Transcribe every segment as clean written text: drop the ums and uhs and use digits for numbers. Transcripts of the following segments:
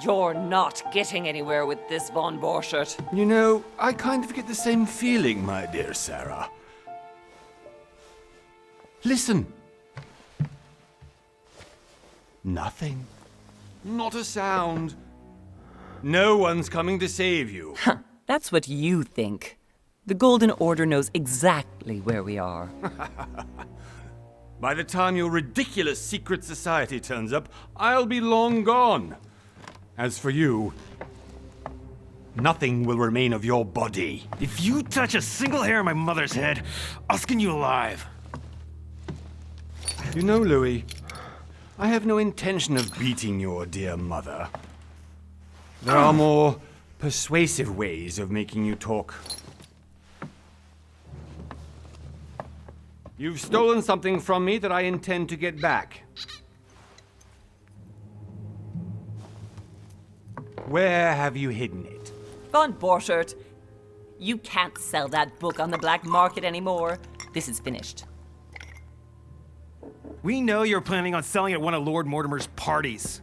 You're not getting anywhere with this, von Borchert. You know, I kind of get the same feeling, my dear Sarah. Listen. Nothing. Not a sound. No one's coming to save you. That's what you think. The Golden Order knows exactly where we are. By the time your ridiculous secret society turns up, I'll be long gone. As for you, nothing will remain of your body. If you touch a single hair on my mother's head, I'll skin you alive. You know, Louis, I have no intention of beating your dear mother. There are more persuasive ways of making you talk. You've stolen something from me that I intend to get back. Where have you hidden it? Von Borchert, you can't sell that book on the black market anymore. This is finished. We know you're planning on selling at one of Lord Mortimer's parties.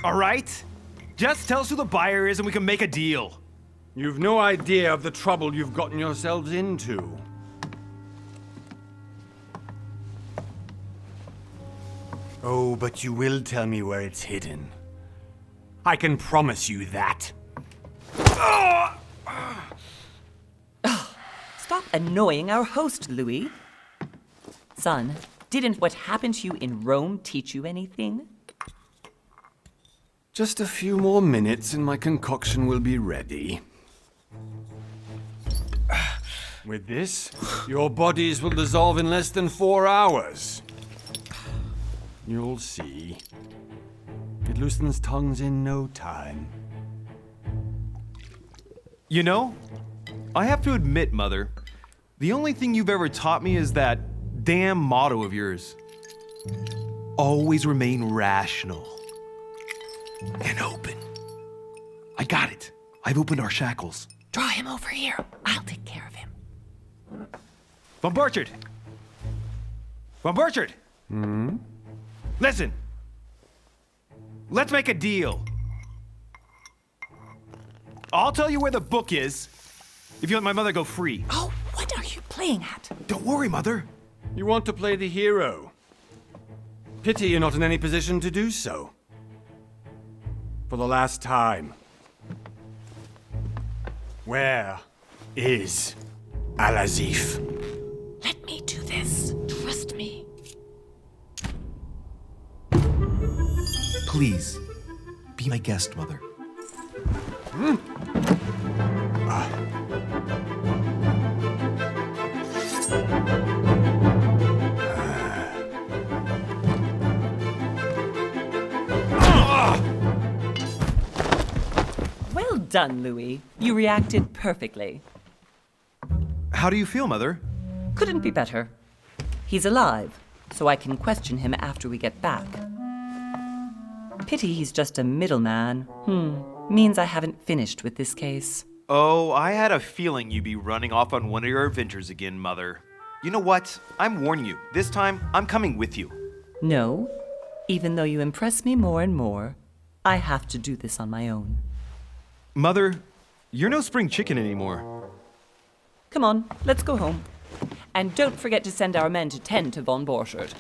All right? Just tell us who the buyer is and we can make a deal. You've no idea of the trouble you've gotten yourselves into. Oh, but you will tell me where it's hidden. I can promise you that. Stop annoying our host, Louis. Son, didn't what happened to you in Rome teach you anything? Just a few more minutes and my concoction will be ready. With this, your bodies will dissolve in less than 4 hours. You'll see. It loosens tongues in no time. You know, I have to admit, Mother, the only thing you've ever taught me is that damn motto of yours. Always remain rational. And open. I got it. I've opened our shackles. Draw him over here. I'll take care of him. Von Borchert! Von Borchert! Listen. Let's make a deal. I'll tell you where the book is if you let my mother go free. Oh, what are you playing at? Don't worry, Mother. You want to play the hero. Pity you're not in any position to do so. For the last time. Where is Al-Azif? Let me do this. Trust me. Please, be my guest, Mother. Well done, Louis. You reacted perfectly. How do you feel, Mother? Couldn't be better. He's alive, so I can question him after we get back. Pity he's just a middleman. Means I haven't finished with this case. Oh, I had a feeling you'd be running off on one of your adventures again, Mother. You know what? I'm warning you. This time, I'm coming with you. No, even though you impress me more and more, I have to do this on my own. Mother, you're no spring chicken anymore. Come on, let's go home. And don't forget to send our men to tend to von Borchert.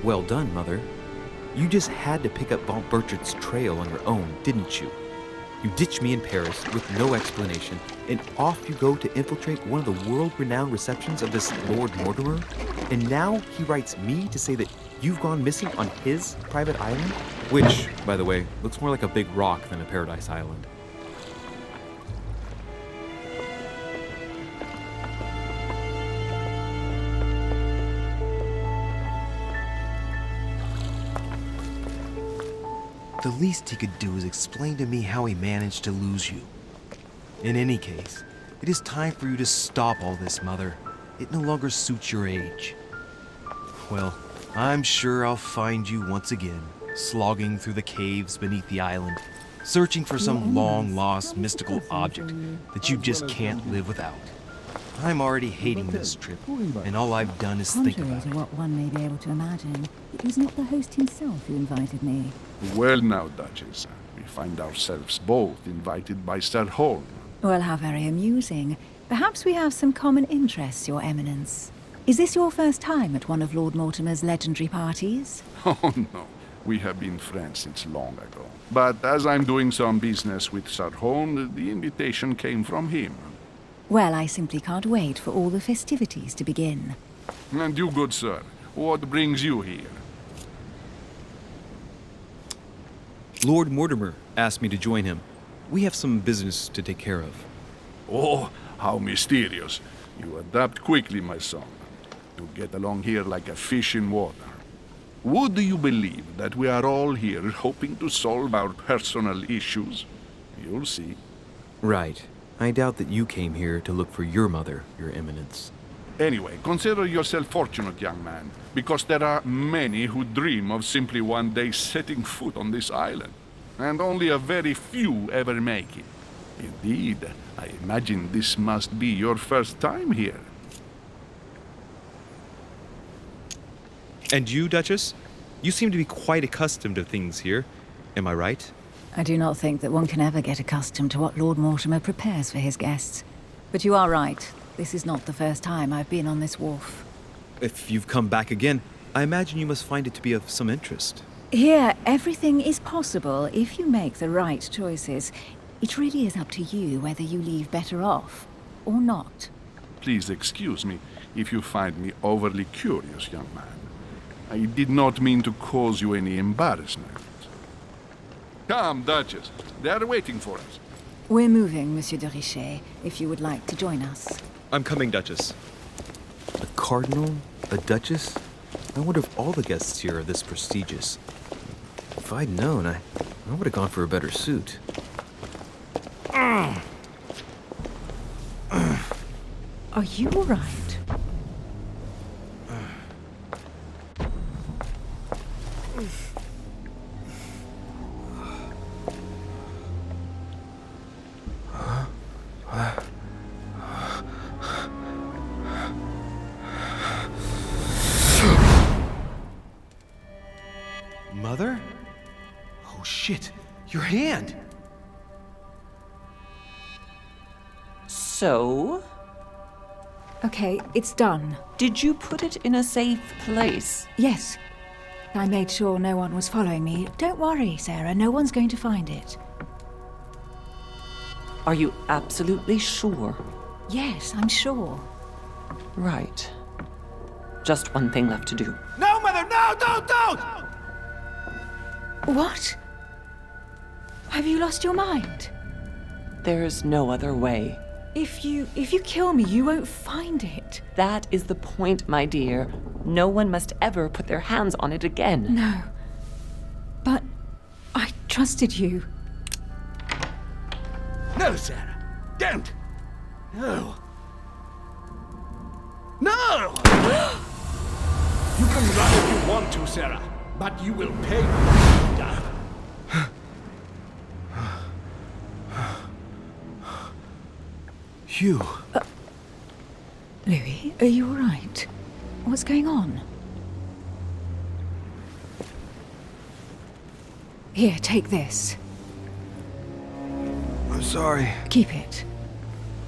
Well done, Mother. You just had to pick up von Berchardt's trail on your own, didn't you? You ditch me in Paris with no explanation, and off you go to infiltrate one of the world-renowned receptions of this Lord Mortimer? And now he writes me to say that you've gone missing on his private island? Which, by the way, looks more like a big rock than a paradise island. The least he could do is explain to me how he managed to lose you. In any case, it is time for you to stop all this, Mother. It no longer suits your age. Well, I'm sure I'll find you once again, slogging through the caves beneath the island, searching for some long-lost mystical object that you just can't live without. I'm already hating this trip, and all I've done is think Contrary about to it. what one may be able to imagine, it was not the host himself who invited me. Well now, Duchess, we find ourselves both invited by Sir Holm. Well, how very amusing. Perhaps we have some common interests, Your Eminence. Is this your first time at one of Lord Mortimer's legendary parties? Oh no, we have been friends since long ago. But as I'm doing some business with Sir Holm, the invitation came from him. Well, I simply can't wait for all the festivities to begin. And you, good sir, what brings you here? Lord Mortimer asked me to join him. We have some business to take care of. Oh, how mysterious. You adapt quickly, my son. You get along here like a fish in water. Would you believe that we are all here hoping to solve our personal issues? You'll see. Right. I doubt that you came here to look for your mother, Your Eminence. Anyway, consider yourself fortunate, young man, because there are many who dream of simply one day setting foot on this island, and only a very few ever make it. Indeed, I imagine this must be your first time here. And you, Duchess? You seem to be quite accustomed to things here. Am I right? I do not think that one can ever get accustomed to what Lord Mortimer prepares for his guests. But you are right. This is not the first time I've been on this wharf. If you've come back again, I imagine you must find it to be of some interest. Here, everything is possible if you make the right choices. It really is up to you whether you leave better off or not. Please excuse me if you find me overly curious, young man. I did not mean to cause you any embarrassment. Come, Duchess. They are waiting for us. We're moving, Monsieur de Richet, if you would like to join us. I'm coming, Duchess. A cardinal? A duchess? I wonder if all the guests here are this prestigious. If I'd known, I would have gone for a better suit. Are you all right? Mother? Oh shit, your hand! So, Okay, it's done. did you put it in a safe place? Yes. I made sure no one was following me. Don't worry, Sarah, no one's going to find it. Are you absolutely sure? Yes, I'm sure. Right. Just one thing left to do. No, Mother, no, don't! What? Have you lost your mind? There's no other way. If you kill me, you won't find it. That is the point, my dear. No one must ever put their hands on it again. No. But I trusted you. No, Sarah. Don't. No. No! You can run if you want to, Sarah, but you will pay for it. Hugh. Louis, are you all right? What's going on? Here, take this. I'm sorry. Keep it.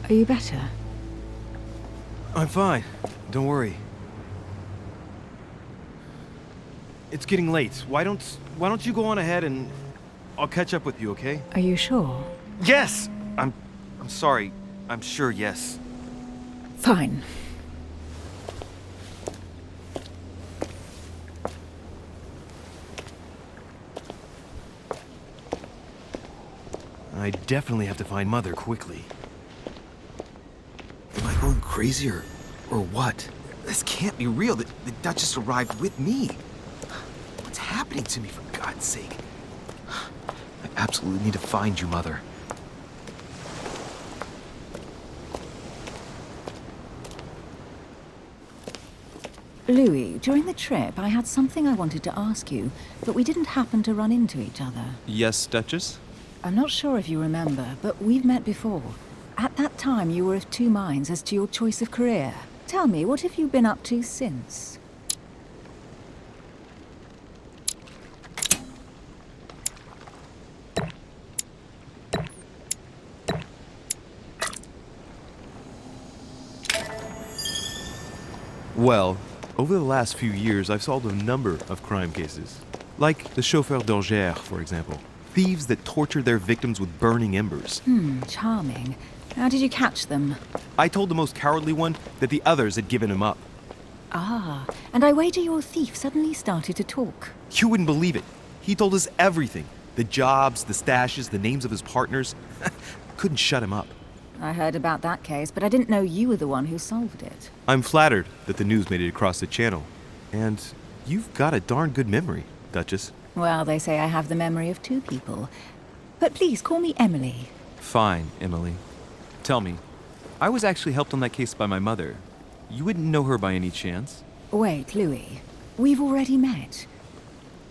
Are you better? I'm fine. Don't worry. it's getting late. Why don't you go on ahead and I'll catch up with you, okay? Are you sure? Yes! I'm sorry. I'm sure, yes. Fine. I definitely have to find Mother quickly. Am I going crazy or what? This can't be real. The Duchess arrived with me. What's happening to me, for God's sake? I absolutely need to find you, Mother. Louis, during the trip, I had something I wanted to ask you, but we didn't happen to run into each other. Yes, Duchess? I'm not sure if you remember, but we've met before. At that time, you were of two minds as to your choice of career. Tell me, what have you been up to since? Well, over the last few years, I've solved a number of crime cases. Like the chauffeur d'Angers, for example. Thieves that tortured their victims with burning embers. Charming. How did you catch them? I told the most cowardly one that the others had given him up. Ah, and I wager your thief suddenly started to talk. You wouldn't believe it. He told us everything. The jobs, the stashes, the names of his partners. Couldn't shut him up. I heard about that case, but I didn't know you were the one who solved it. I'm flattered that the news made it across the channel. And you've got a darn good memory, Duchess. Well, they say I have the memory of two people. But please call me Emily. Fine, Emily. Tell me, I was actually helped on that case by my mother. You wouldn't know her by any chance? Wait, Louis. We've already met.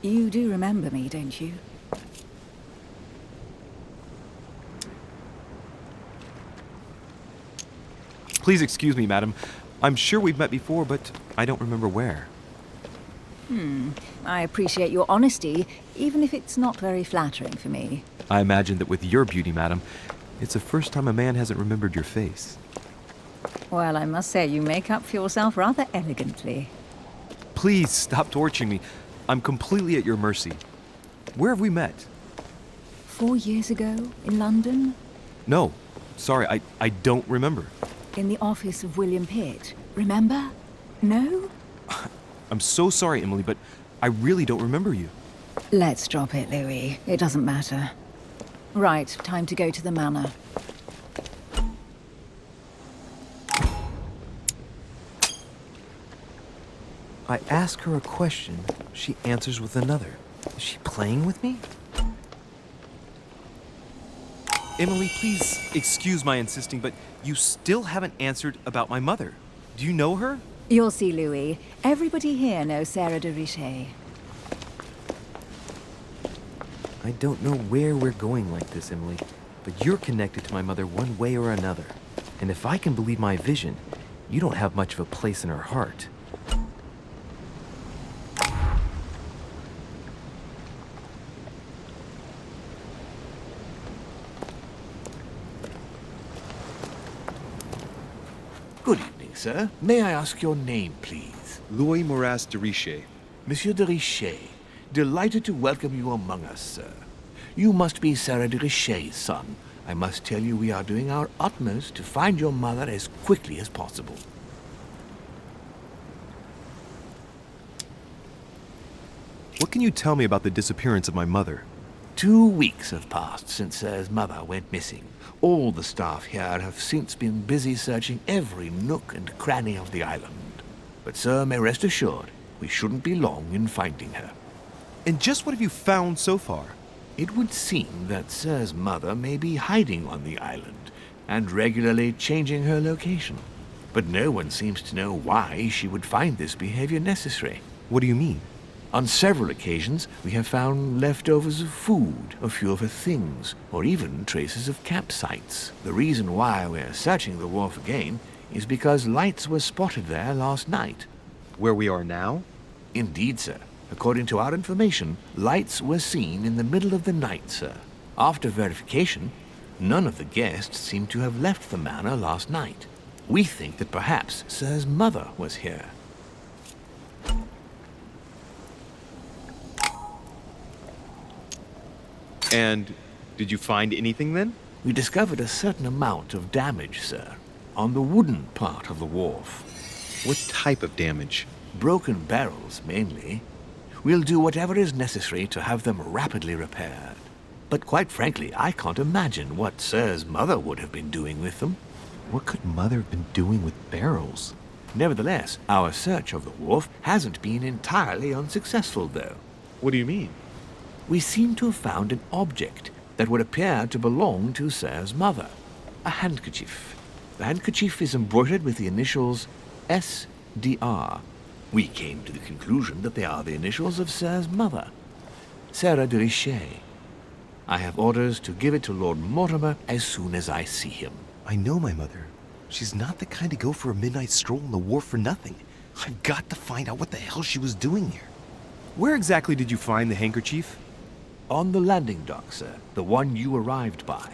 You do remember me, don't you? Please excuse me, madam. I'm sure we've met before, but I don't remember where. I appreciate your honesty, even if it's not very flattering for me. I imagine that with your beauty, madam, it's the first time a man hasn't remembered your face. Well, I must say you make up for yourself rather elegantly. Please stop torturing me. I'm completely at your mercy. Where have we met? 4 years ago, in London, No, sorry, I don't remember. in the office of William Pitt. Remember? No? I'm so sorry, Emily, but I really don't remember you. Let's drop it, Louis. It doesn't matter. Right, time to go to the manor. I ask her a question, she answers with another. Is she playing with me? Emily, please excuse my insisting, but you still haven't answered about my mother. Do you know her? You'll see, Louis. Everybody here knows Sarah de Richet. I don't know where we're going like this, Emily, but you're connected to my mother one way or another. And if I can believe my vision, you don't have much of a place in her heart. Good evening, sir. May I ask your name, please? Louis Moras de Richet. Monsieur de Richet. Delighted to welcome you among us, sir. You must be Sarah de Richet's son. I must tell you we are doing our utmost to find your mother as quickly as possible. What can you tell me about the disappearance of my mother? 2 weeks have passed since Sir's mother went missing. All the staff here have since been busy searching every nook and cranny of the island. But Sir may rest assured, we shouldn't be long in finding her. And just what have you found so far? It would seem that Sir's mother may be hiding on the island and regularly changing her location. But no one seems to know why she would find this behavior necessary. What do you mean? On several occasions, we have found leftovers of food, a few of her things, or even traces of campsites. The reason why we're searching the wharf again is because lights were spotted there last night. Where we are now? Indeed, sir. According to our information, lights were seen in the middle of the night, sir. After verification, none of the guests seem to have left the manor last night. We think that perhaps Sir's mother was here. And did you find anything then? We discovered a certain amount of damage, sir, on the wooden part of the wharf. What type of damage? Broken barrels, mainly. We'll do whatever is necessary to have them rapidly repaired. But quite frankly, I can't imagine what Sir's mother would have been doing with them. What could Mother have been doing with barrels? Nevertheless, our search of the wharf hasn't been entirely unsuccessful, though. What do you mean? We seem to have found an object that would appear to belong to Sir's mother. A handkerchief. The handkerchief is embroidered with the initials SDR. We came to the conclusion that they are the initials of Sir's mother, Sarah de Richet. I have orders to give it to Lord Mortimer as soon as I see him. I know my mother. She's not the kind to go for a midnight stroll on the wharf for nothing. I've got to find out what the hell she was doing here. Where exactly did you find the handkerchief? On the landing dock, sir, the one you arrived by.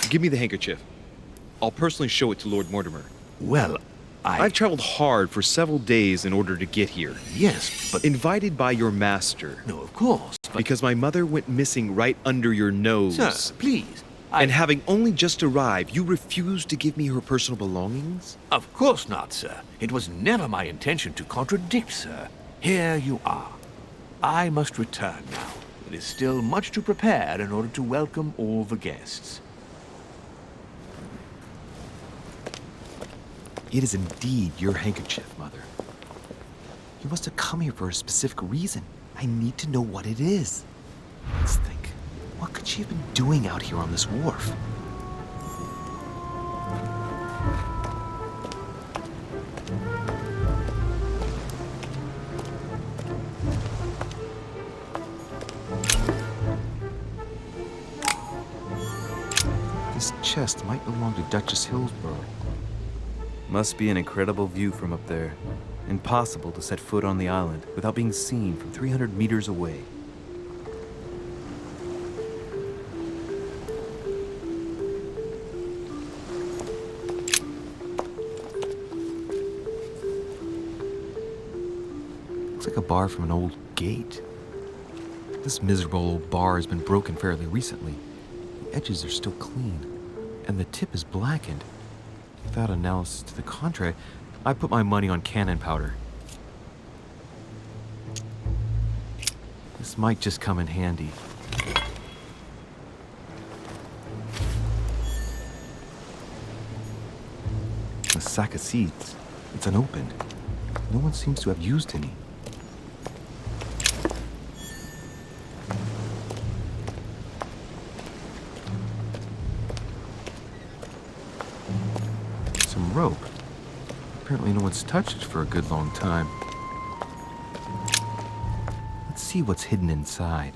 Give me the handkerchief. I'll personally show it to Lord Mortimer. Well, I've traveled hard for several days in order to get here. Yes, but... Invited by your master. No, of course, but... Because my mother went missing right under your nose. Sir, please. And having only just arrived, you refused to give me her personal belongings? Of course not, sir. It was never my intention to contradict, sir. Here you are. I must return now. It is still much to prepare in order to welcome all the guests. It is indeed your handkerchief, Mother. You must have come here for a specific reason. I need to know what it is. Let's think. What could she have been doing out here on this wharf? This chest might belong to Duchess Hillsborough. Must be an incredible view from up there. Impossible to set foot on the island without being seen from 300 meters away. Looks like a bar from an old gate. This miserable old bar has been broken fairly recently. The edges are still clean, and the tip is blackened. Without analysis to the contrary, I put my money on cannon powder. This might just come in handy. A sack of seeds. It's unopened. No one seems to have used any. Some rope. Apparently no one's touched it for a good long time. Let's see what's hidden inside.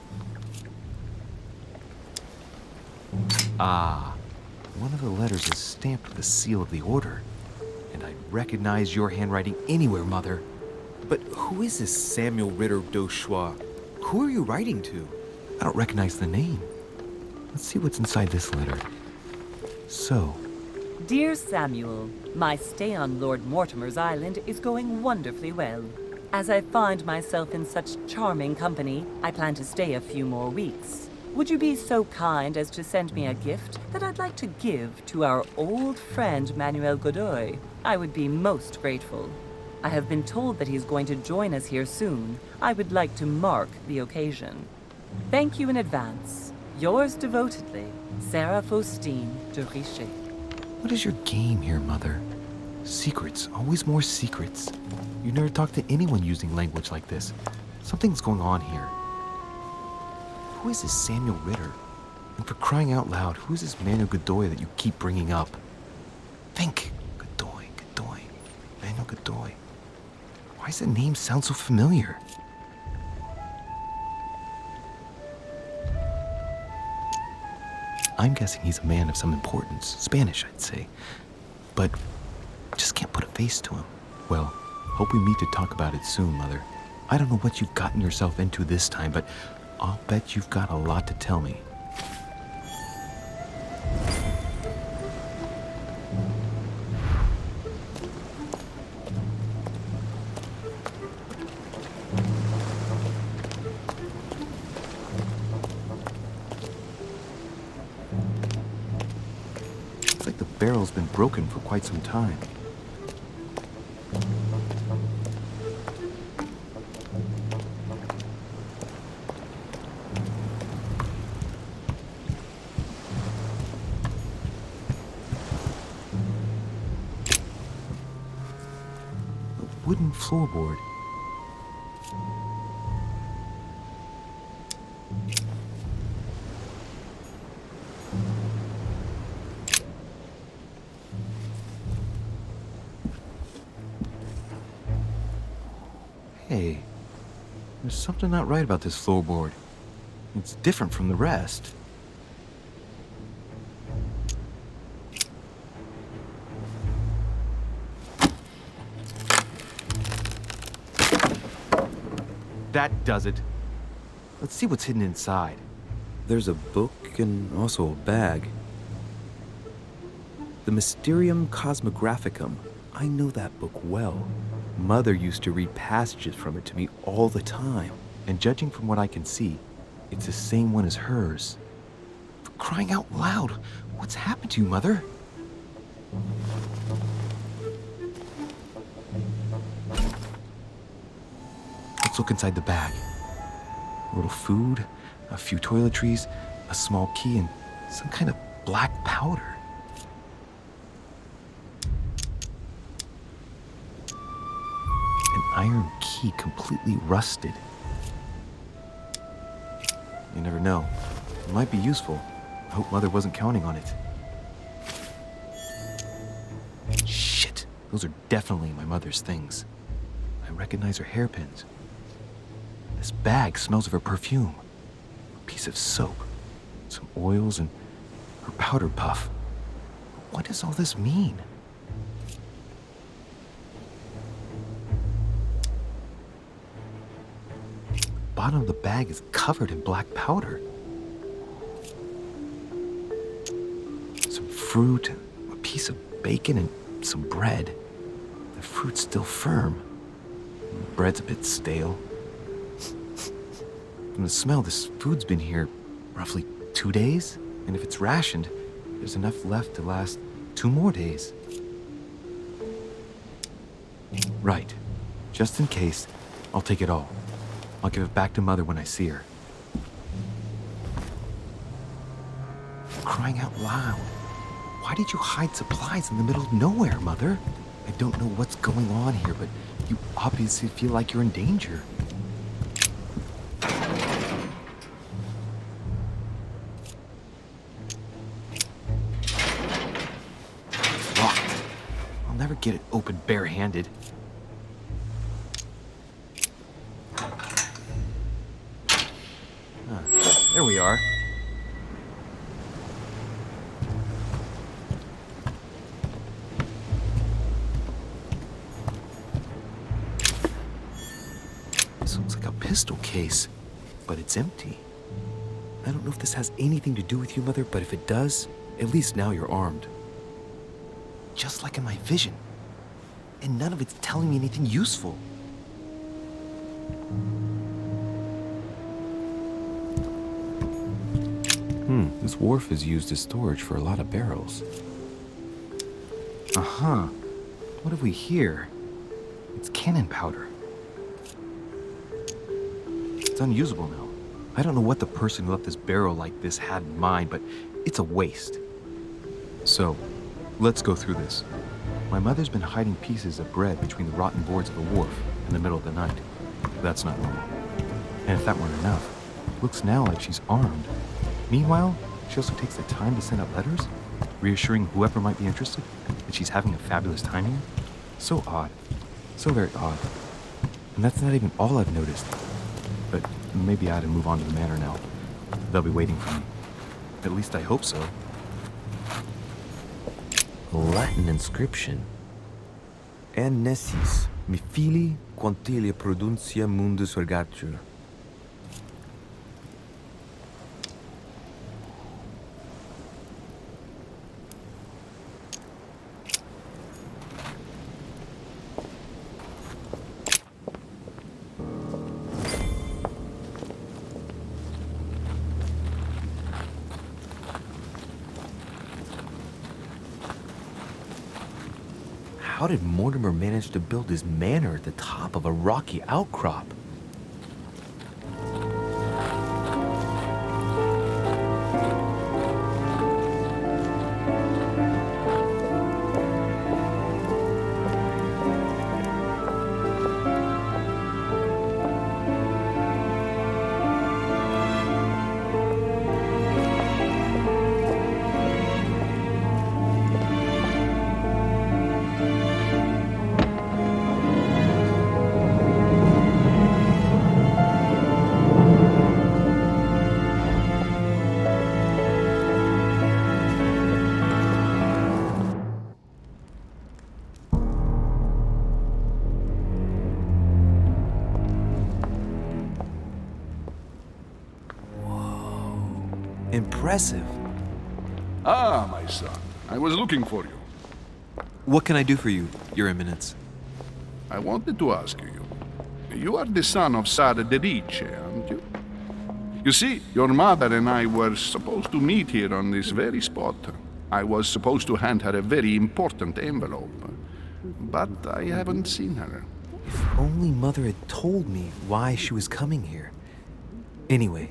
Ah, one of the letters is stamped with the seal of the Order. And I recognize your handwriting anywhere, Mother. But who is this Samuel Ritter d'Auchois? Who are you writing to? I don't recognize the name. Let's see what's inside this letter. So, Dear Samuel, my stay on Lord Mortimer's island is going wonderfully well. As I find myself in such charming company, I plan to stay a few more weeks. Would you be so kind as to send me a gift that I'd like to give to our old friend Manuel Godoy? I would be most grateful. I have been told that he's going to join us here soon. I would like to mark the occasion. Thank you in advance. Yours devotedly, Sarah Faustine de Richet. what is your game here, Mother? Secrets, always more secrets. You never talk to anyone using language like this. Something's going on here. Who is this Samuel Ritter? And for crying out loud, who is this Manuel Godoy that you keep bringing up? Think. Godoy. Manuel Godoy. Why does the name sound so familiar? I'm guessing he's a man of some importance. Spanish, I'd say. But just can't put a face to him. Well, hope we meet to talk about it soon, Mother. I don't know what you've gotten yourself into this time, but I'll bet you've got a lot to tell me. barrel's been broken for quite some time. A wooden floorboard. Hey, there's something not right about this floorboard. It's different from the rest. That does it. Let's see what's hidden inside. There's a book and also a bag. The Mysterium Cosmographicum. I know that book well. Mother used to read passages from it to me all the time. And judging from what I can see, it's the same one as hers. For crying out loud, what's happened to you, Mother? Let's look inside the bag. A little food, a few toiletries, a small key, and some kind of black powder. An iron key completely rusted. You never know. It might be useful. I hope Mother wasn't counting on it. Shit! Those are definitely my mother's things. I recognize her hairpins. This bag smells of her perfume. A piece of soap, some oils, and her powder puff. What does all this mean? The bottom of the bag is covered in black powder. Some fruit, a piece of bacon, and some bread. The fruit's still firm. The bread's a bit stale. From the smell, this food's been here roughly 2 days, and if it's rationed, there's enough left to last 2 more days. Right. Just in case, I'll take it all. I'll give it back to Mother when I see her. Crying out loud. Why did you hide supplies in the middle of nowhere, Mother? I don't know what's going on here, but you obviously feel like you're in danger. It's locked. I'll never get it open barehanded. There we are. This looks like a pistol case, but it's empty. I don't know if this has anything to do with you, Mother, but if it does, at least now you're armed. Just like in my vision. And none of it's telling me anything useful. This wharf is used as storage for a lot of barrels. Uh-huh. What have we here? It's cannon powder. It's unusable now. I don't know what the person who left this barrel like this had in mind, but it's a waste. So, let's go through this. My mother's been hiding pieces of bread between the rotten boards of the wharf in the middle of the night. That's not normal. And if that weren't enough, it looks now like she's armed. Meanwhile, she also takes the time to send out letters, reassuring whoever might be interested that she's having a fabulous time here. So odd. So very odd. And that's not even all I've noticed. But maybe I ought to move on to the manor now. They'll be waiting for me. At least I hope so. A Latin inscription. Nescis, mi fili quantilia produncia mundus ergatur. how did Mortimer manage to build his manor at the top of a rocky outcrop? Impressive. Ah, my son. I was looking for you. What can I do for you, Your Eminence? I wanted to ask you. You are the son of Sara de Riche, aren't you? You see, your mother and I were supposed to meet here on this very spot. I was supposed to hand her a very important envelope. But I haven't seen her. If only Mother had told me why she was coming here. Anyway,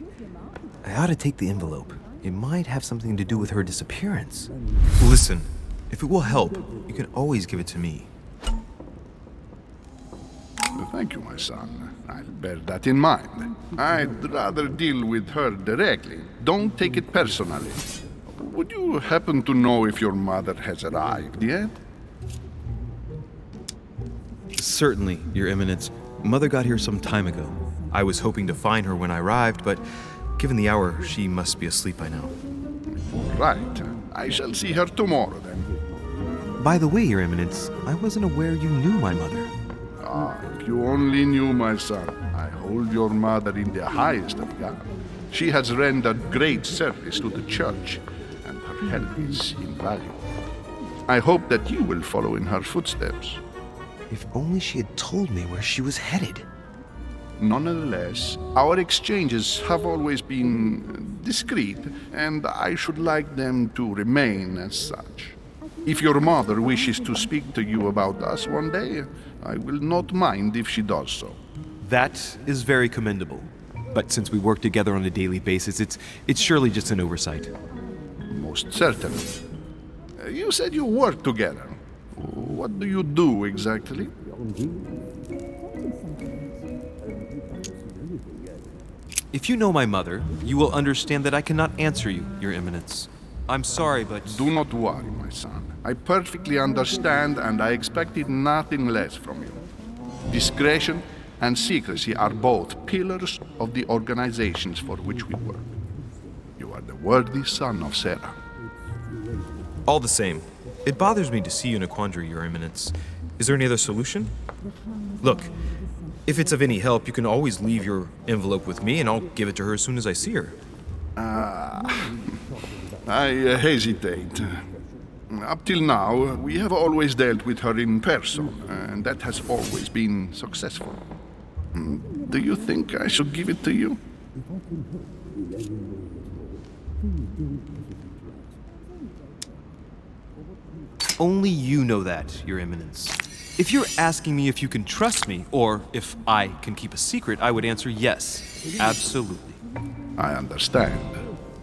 I ought to take the envelope. It might have something to do with her disappearance. Listen, if it will help, you can always give it to me. Thank you, my son. I'll bear that in mind. I'd rather deal with her directly. Don't take it personally. Would you happen to know if your mother has arrived yet? Certainly, Your Eminence. Mother got here some time ago. I was hoping to find her when I arrived, but given the hour, she must be asleep by now. All right. I shall see her tomorrow, then. By the way, Your Eminence, I wasn't aware you knew my mother. Ah, if you only knew, my son. I hold your mother in the highest regard. She has rendered great service to the church, and her help is invaluable. I hope that you will follow in her footsteps. If only she had told me where she was headed. Nonetheless, our exchanges have always been discreet, and I should like them to remain as such. If your mother wishes to speak to you about us one day, I will not mind if she does so. That is very commendable. But since we work together on a daily basis, it's surely just an oversight. Most certainly. You said you work together. What do you do exactly? If you know my mother, you will understand that I cannot answer you, Your Eminence. I'm sorry, but... Do not worry, my son. I perfectly understand, and I expected nothing less from you. Discretion and secrecy are both pillars of the organizations for which we work. You are the worthy son of Sarah. All the same, it bothers me to see you in a quandary, Your Eminence. Is there any other solution? Look, if it's of any help, you can always leave your envelope with me, and I'll give it to her as soon as I see her. I hesitate. Up till now, we have always dealt with her in person, and that has always been successful. Do you think I should give it to you? Only you know that, Your Eminence. If you're asking me if you can trust me, or if I can keep a secret, I would answer yes, absolutely. I understand.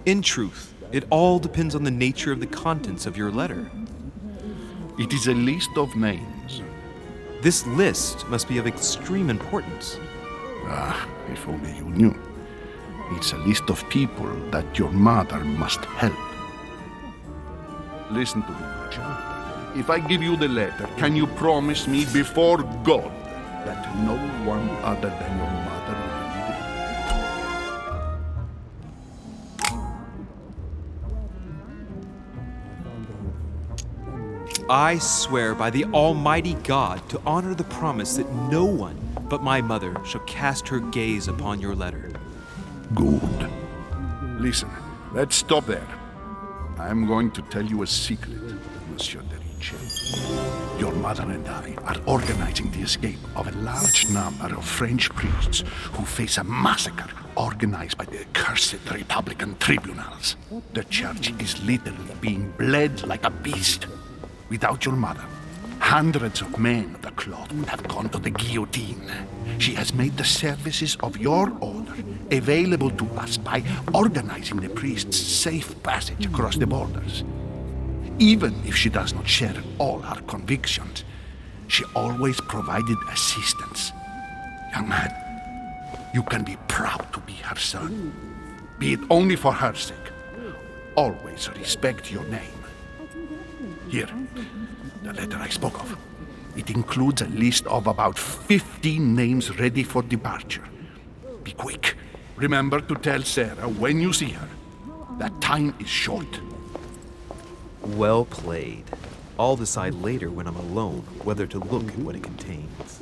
In truth, it all depends on the nature of the contents of your letter. It is a list of names. This list must be of extreme importance. Ah, if only you knew. It's a list of people that your mother must help. Listen to me, my child. If I give you the letter, can you promise me before God that no one other than your mother will read it? I swear by the Almighty God to honor the promise that no one but my mother shall cast her gaze upon your letter. Good. Listen, let's stop there. I'm going to tell you a secret, Monsieur de Riche. Your mother and I are organizing the escape of a large number of French priests who face a massacre organized by the accursed Republican tribunals. The church is literally being bled like a beast. Without your mother, Hundreds of men of the cloth would have gone to the guillotine. She has made the services of your order available to us by organizing the priests' safe passage across the borders. Even if she does not share all our convictions, she always provided assistance. Young man, you can be proud to be her son. Be it only for her sake. Always respect your name. Here, the letter I spoke of. It includes a list of about 15 names ready for departure. Be quick. Remember to tell Sarah when you see her that time is short. Well played. I'll decide later when I'm alone whether to look at what it contains.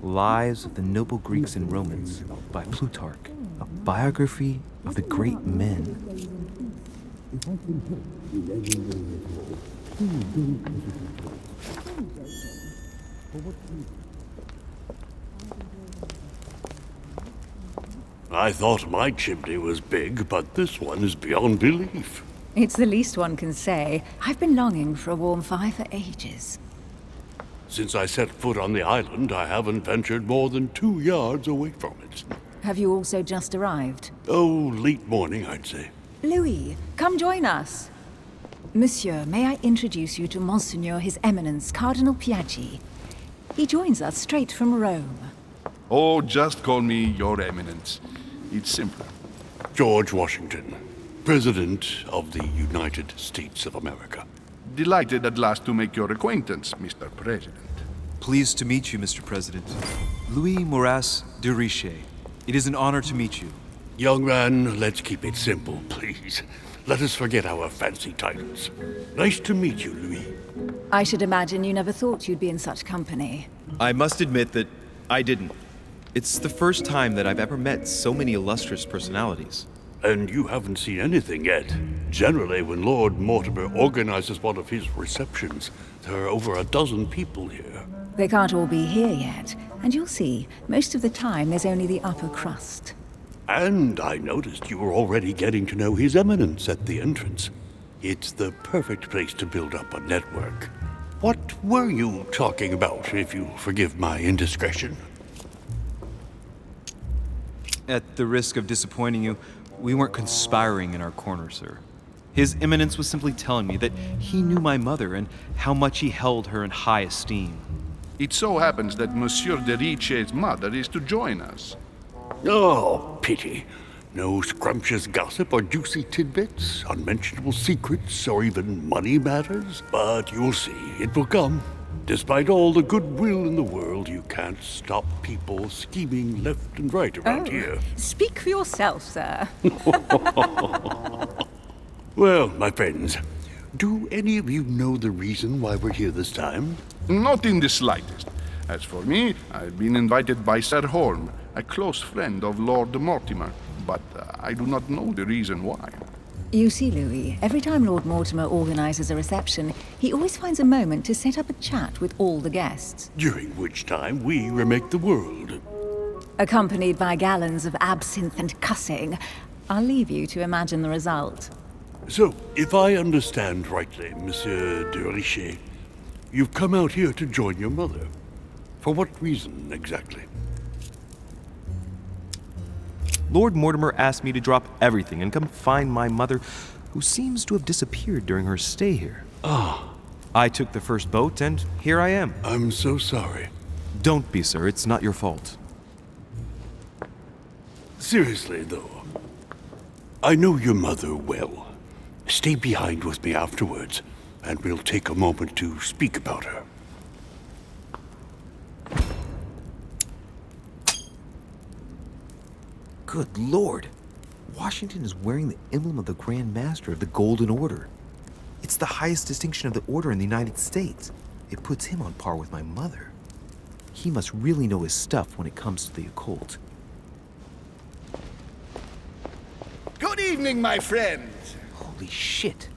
Lives of the Noble Greeks and Romans by Plutarch, a biography of the great men. I thought my chimney was big, but this one is beyond belief. It's the least one can say. I've been longing for a warm fire for ages. Since I set foot on the island, I haven't ventured more than 2 yards away from it. Have you also just arrived? Oh, late morning, I'd say. Louis, come join us. Monsieur, may I introduce you to Monseigneur His Eminence, Cardinal Piaggi. He joins us straight from Rome. Oh, just call me Your Eminence. It's simpler. George Washington, President of the United States of America. Delighted at last to make your acquaintance, Mr. President. Pleased to meet you, Mr. President. Louis Moras de Richet. It is an honor to meet you. Young man, let's keep it simple, please. Let us forget our fancy titles. Nice to meet you, Louis. I should imagine you never thought you'd be in such company. I must admit that I didn't. It's the first time that I've ever met so many illustrious personalities. And you haven't seen anything yet. Generally, when Lord Mortimer organizes one of his receptions, there are over a dozen people here. They can't all be here yet, and you'll see, most of the time there's only the upper crust. And I noticed you were already getting to know His Eminence at the entrance. It's the perfect place to build up a network. What were you talking about, if you forgive my indiscretion? At the risk of disappointing you, we weren't conspiring in our corner, sir. His Eminence was simply telling me that he knew my mother and how much he held her in high esteem. It so happens that Monsieur de Richet's mother is to join us. Oh, pity. No scrumptious gossip or juicy tidbits, unmentionable secrets, or even money matters. But you'll see, it will come. Despite all the goodwill in the world, you can't stop people scheming left and right around here. Speak for yourself, sir. Well, my friends, do any of you know the reason why we're here this time? Not in the slightest. As for me, I've been invited by Sir Holm, a close friend of Lord Mortimer, but I do not know the reason why. You see, Louis, every time Lord Mortimer organizes a reception, he always finds a moment to set up a chat with all the guests. During which time we remake the world. Accompanied by gallons of absinthe and cussing. I'll leave you to imagine the result. So, if I understand rightly, Monsieur de Richet, you've come out here to join your mother. For what reason, exactly? Lord Mortimer asked me to drop everything and come find my mother, who seems to have disappeared during her stay here. Ah. I took the first boat, and here I am. I'm so sorry. Don't be, sir. It's not your fault. Seriously, though, I know your mother well. Stay behind with me afterwards, and we'll take a moment to speak about her. Good Lord! Washington is wearing the emblem of the Grand Master of the Golden Order. It's the highest distinction of the Order in the United States. It puts him on par with my mother. He must really know his stuff when it comes to the occult. Good evening, my friends. Holy shit!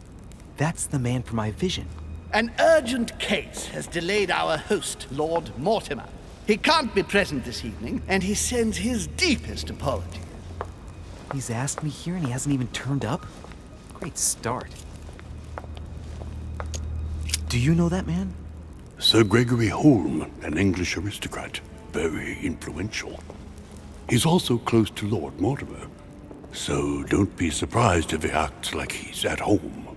That's the man for my vision. An urgent case has delayed our host, Lord Mortimer. He can't be present this evening, and he sends his deepest apologies. He's asked me here and he hasn't even turned up? Great start. Do you know that man? Sir Gregory Holm, an English aristocrat, very influential. He's also close to Lord Mortimer, so don't be surprised if he acts like he's at home.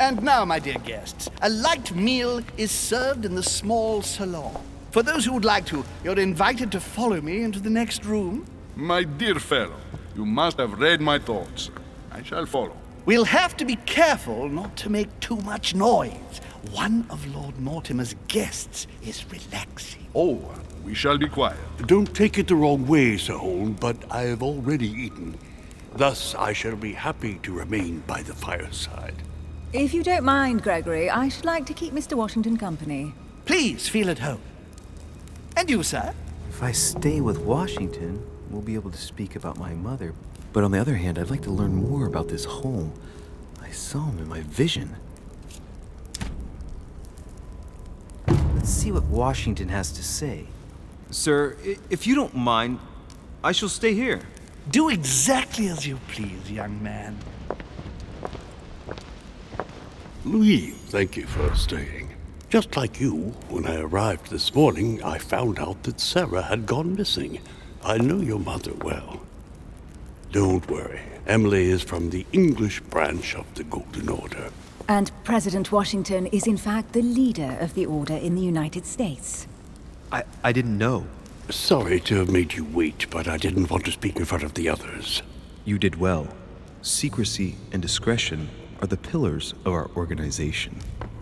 And now, my dear guests, a light meal is served in the small salon. For those who would like to, you're invited to follow me into the next room. My dear fellow, you must have read my thoughts. I shall follow. We'll have to be careful not to make too much noise. One of Lord Mortimer's guests is relaxing. Oh, we shall be quiet. Don't take it the wrong way, Sir Holm, but I have already eaten. Thus, I shall be happy to remain by the fireside. If you don't mind, Gregory, I should like to keep Mr. Washington company. Please feel at home. And you, sir? If I stay with Washington, we'll be able to speak about my mother. But on the other hand, I'd like to learn more about this Holm. I saw him in my vision. Let's see what Washington has to say. Sir, if you don't mind, I shall stay here. Do exactly as you please, young man. Louis, thank you for staying. Just like you, when I arrived this morning, I found out that Sarah had gone missing. I know your mother well. Don't worry. Emily is from the English branch of the Golden Order. And President Washington is in fact the leader of the Order in the United States. I didn't know. Sorry to have made you wait, but I didn't want to speak in front of the others. You did well. Secrecy and discretion are the pillars of our organization.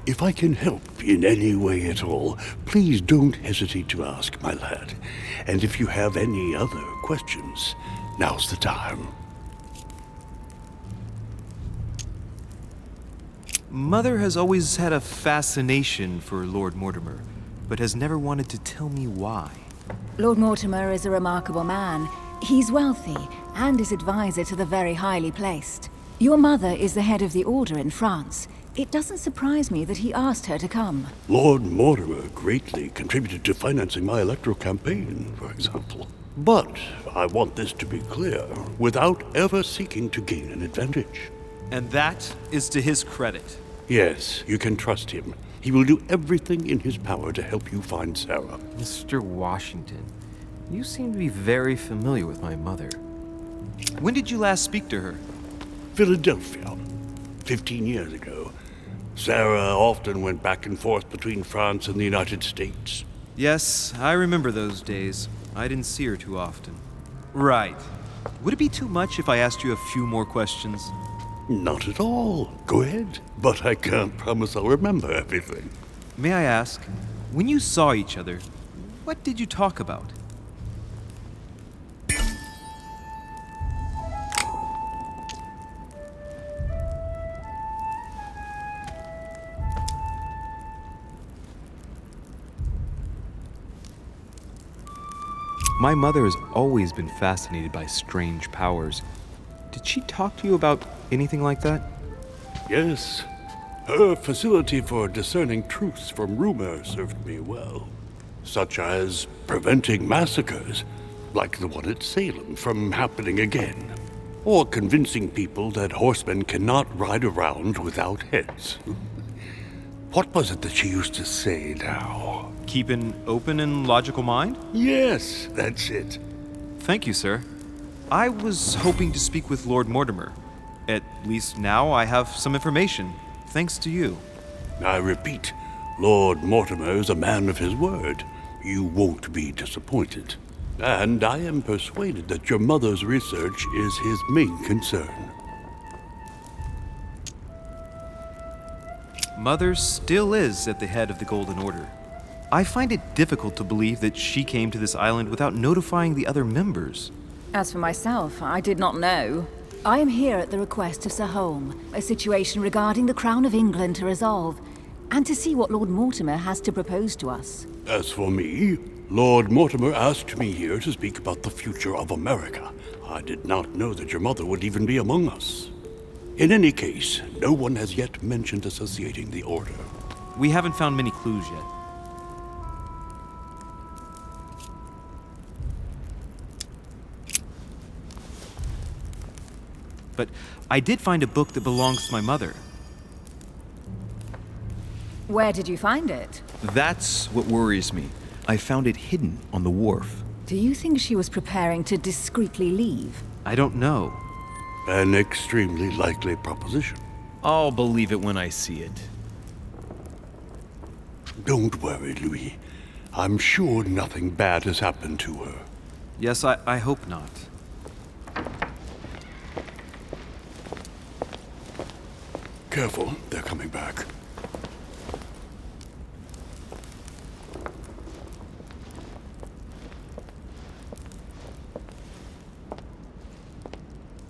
If I can help in any way at all, please don't hesitate to ask, my lad. And if you have any other questions, now's the time. Mother has always had a fascination for Lord Mortimer, but has never wanted to tell me why. Lord Mortimer is a remarkable man. He's wealthy and is advisor to the very highly placed. Your mother is the head of the Order in France. It doesn't surprise me that he asked her to come. Lord Mortimer greatly contributed to financing my electoral campaign, for example. But I want this to be clear, without ever seeking to gain an advantage. And that is to his credit. Yes, you can trust him. He will do everything in his power to help you find Sarah. Mr. Washington, you seem to be very familiar with my mother. When did you last speak to her? Philadelphia, 15 years ago. Sarah often went back and forth between France and the United States. Yes, I remember those days. I didn't see her too often. Right. Would it be too much if I asked you a few more questions? Not at all. Go ahead. But I can't promise I'll remember everything. May I ask, when you saw each other, what did you talk about? My mother has always been fascinated by strange powers. Did she talk to you about anything like that? Yes. Her facility for discerning truths from rumor served me well. Such as preventing massacres, like the one at Salem, from happening again. Or convincing people that horsemen cannot ride around without heads. What was it that she used to say now? Keep an open and logical mind? Yes, that's it. Thank you, sir. I was hoping to speak with Lord Mortimer. At least now I have some information, thanks to you. I repeat, Lord Mortimer is a man of his word. You won't be disappointed. And I am persuaded that your mother's research is his main concern. Mother still is at the head of the Golden Order. I find it difficult to believe that she came to this island without notifying the other members. As for myself, I did not know. I am here at the request of Sir Holm, a situation regarding the Crown of England to resolve, and to see what Lord Mortimer has to propose to us. As for me, Lord Mortimer asked me here to speak about the future of America. I did not know that your mother would even be among us. In any case, no one has yet mentioned associating the Order. We haven't found many clues yet. But I did find a book that belongs to my mother. Where did you find it? That's what worries me. I found it hidden on the wharf. Do you think she was preparing to discreetly leave? I don't know. An extremely likely proposition. I'll believe it when I see it. Don't worry, Louis. I'm sure nothing bad has happened to her. Yes, I hope not. Careful, they're coming back.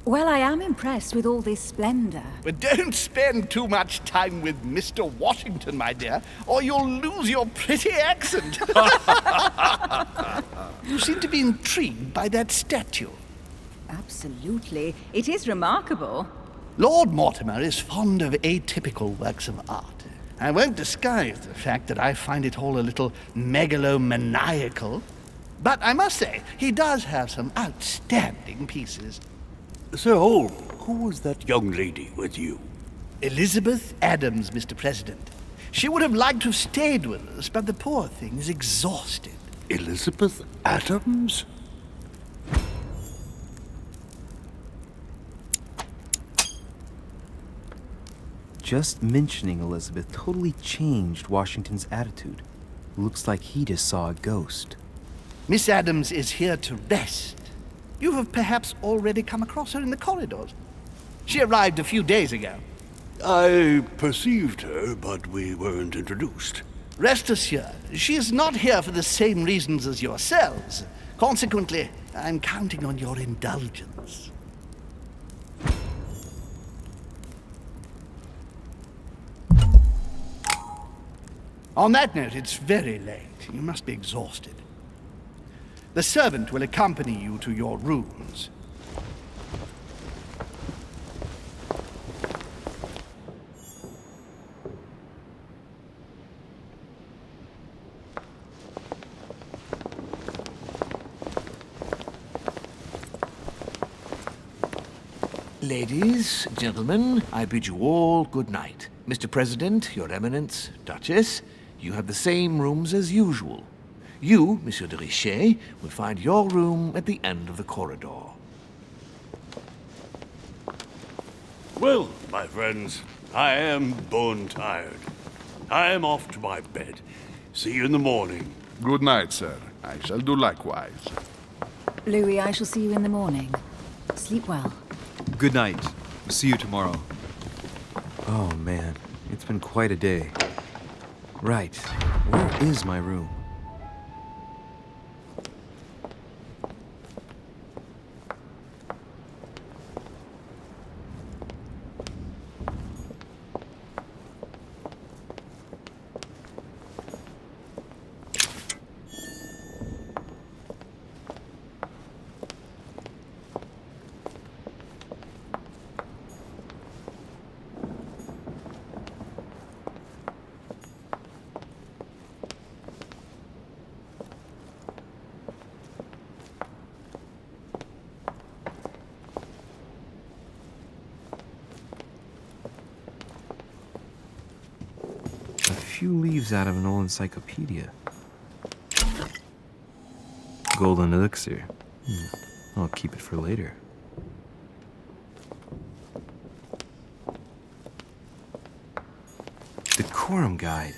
Well, I am impressed with all this splendor. But don't spend too much time with Mr. Washington, my dear, or you'll lose your pretty accent. You seem to be intrigued by that statue. Absolutely. It is remarkable. Lord Mortimer is fond of atypical works of art. I won't disguise the fact that I find it all a little megalomaniacal. But I must say, he does have some outstanding pieces. Sir Holm, who was that young lady with you? Elizabeth Adams, Mr. President. She would have liked to have stayed with us, but the poor thing is exhausted. Elizabeth Adams? Just mentioning Elizabeth totally changed Washington's attitude. Looks like he just saw a ghost. Miss Adams is here to rest. You have perhaps already come across her in the corridors. She arrived a few days ago. I perceived her, but we weren't introduced. Rest assured, she is not here for the same reasons as yourselves. Consequently, I'm counting on your indulgence. On that note, it's very late. You must be exhausted. The servant will accompany you to your rooms. Ladies, gentlemen, I bid you all good night. Mr. President, Your Eminence, Duchess, you have the same rooms as usual. You, Monsieur de Richet, will find your room at the end of the corridor. Well, my friends, I am bone tired. I am off to my bed. See you in the morning. Good night, sir. I shall do likewise. Louis, I shall see you in the morning. Sleep well. Good night. See you tomorrow. Oh man, it's been quite a day. Right, where is my room? A few leaves out of an old encyclopedia. Golden elixir. I'll keep it for later. Decorum guide.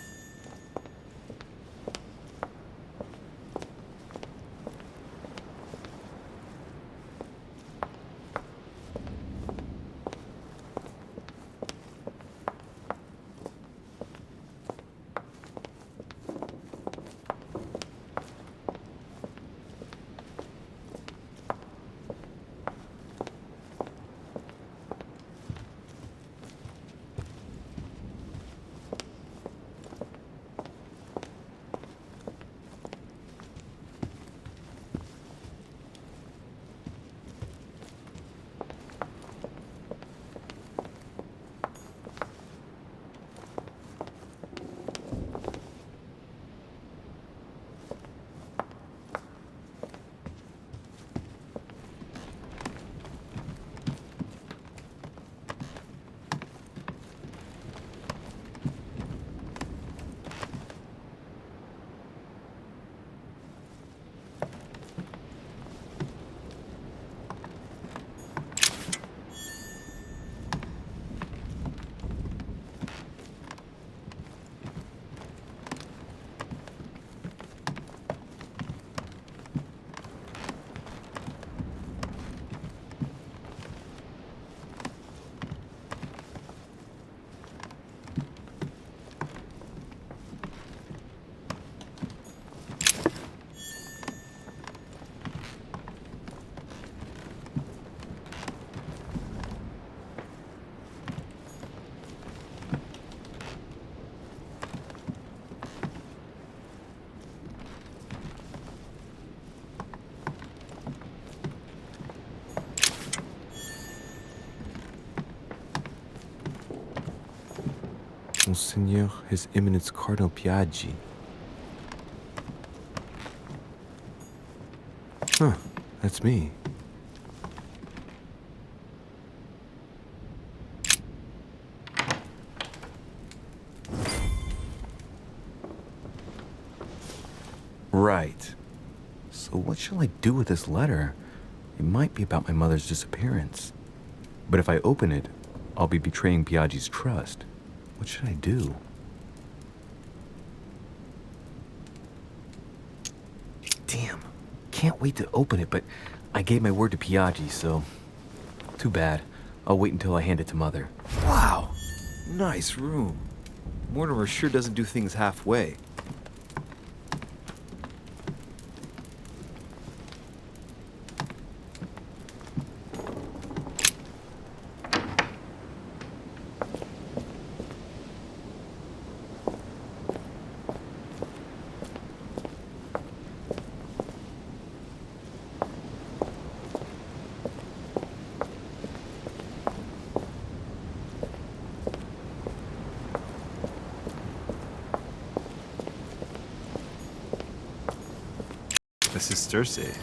Monseigneur, His Eminence Cardinal Piaggi. Huh, that's me. Right. So what shall I do with this letter? It might be about my mother's disappearance. But if I open it, I'll be betraying Piaggi's trust. What should I do? Damn. Can't wait to open it, but I gave my word to Piaggi, so... Too bad. I'll wait until I hand it to Mother. Wow! Nice room. Mortimer sure doesn't do things halfway. This is Circe.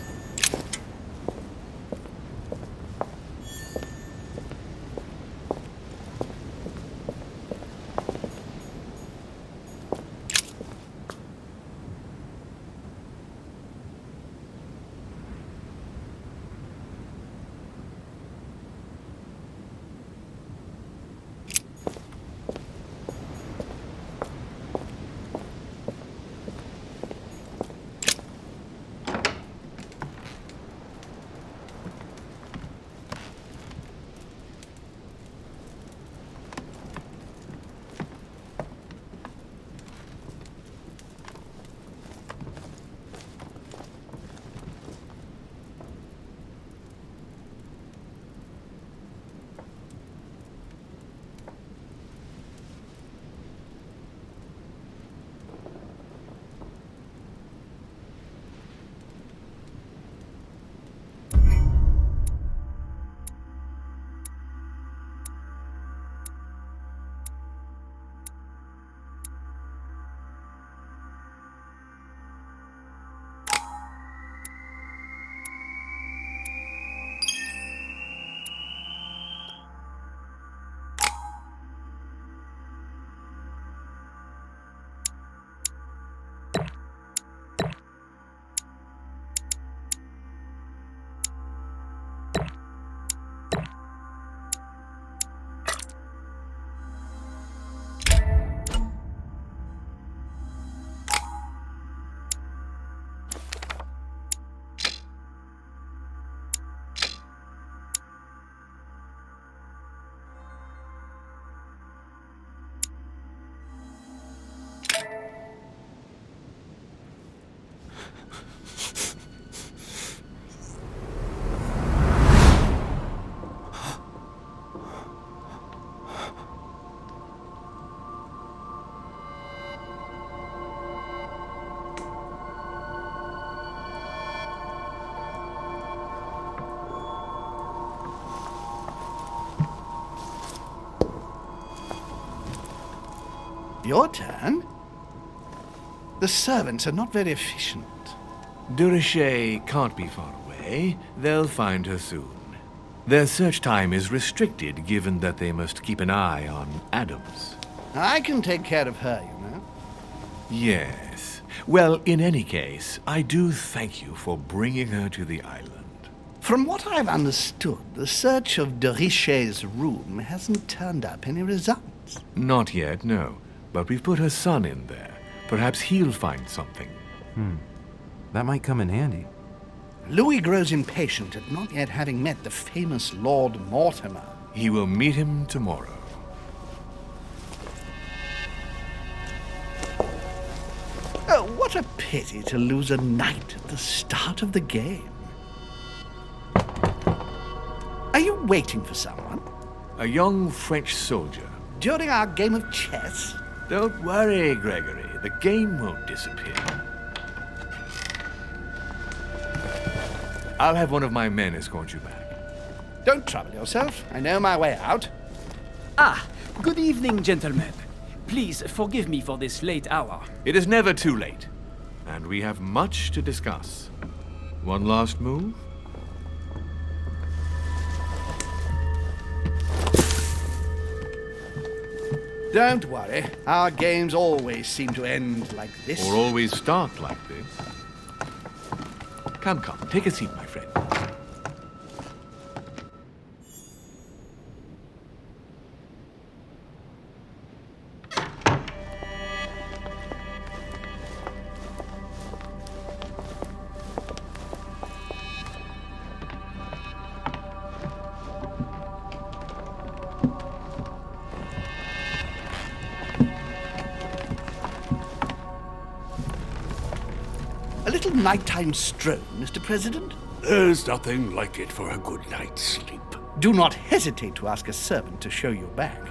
Your turn? The servants are not very efficient. Durocher can't be far away. They'll find her soon. Their search time is restricted, given that they must keep an eye on Adams. I can take care of her, you know. Yes. Well, in any case, I do thank you for bringing her to the island. From what I've understood, the search of Durocher's room hasn't turned up any results. Not yet, no. But we've put her son in there. Perhaps he'll find something. That might come in handy. Louis grows impatient at not yet having met the famous Lord Mortimer. He will meet him tomorrow. Oh, what a pity to lose a knight at the start of the game. Are you waiting for someone? A young French soldier. During our game of chess? Don't worry, Gregory. The game won't disappear. I'll have one of my men escort you back. Don't trouble yourself. I know my way out. Ah, good evening, gentlemen. Please forgive me for this late hour. It is never too late, and we have much to discuss. One last move? Don't worry. Our games always seem to end like this. Or always start like this? Come, take a seat, my friend. A little nighttime stroll, Mr. President? There's nothing like it for a good night's sleep. Do not hesitate to ask a servant to show you back.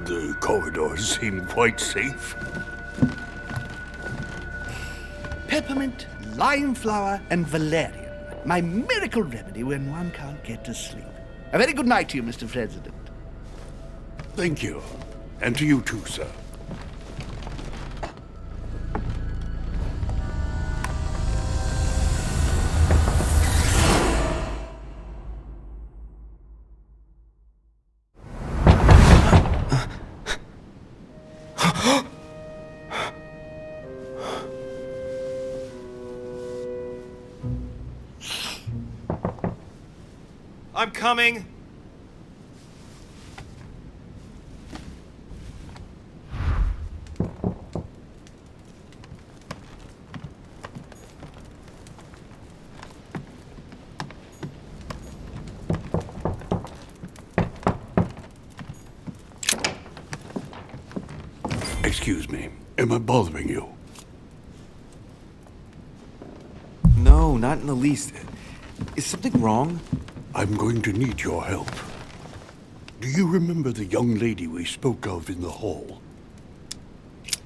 The corridors seem quite safe. Peppermint, lime flower, and valerian. My miracle remedy when one can't get to sleep. A very good night to you, Mr. President. Thank you. And to you too, sir. I'm coming! Excuse me. Am I bothering you? No, not in the least. Is something wrong? I'm going to need your help. Do you remember the young lady we spoke of in the hall?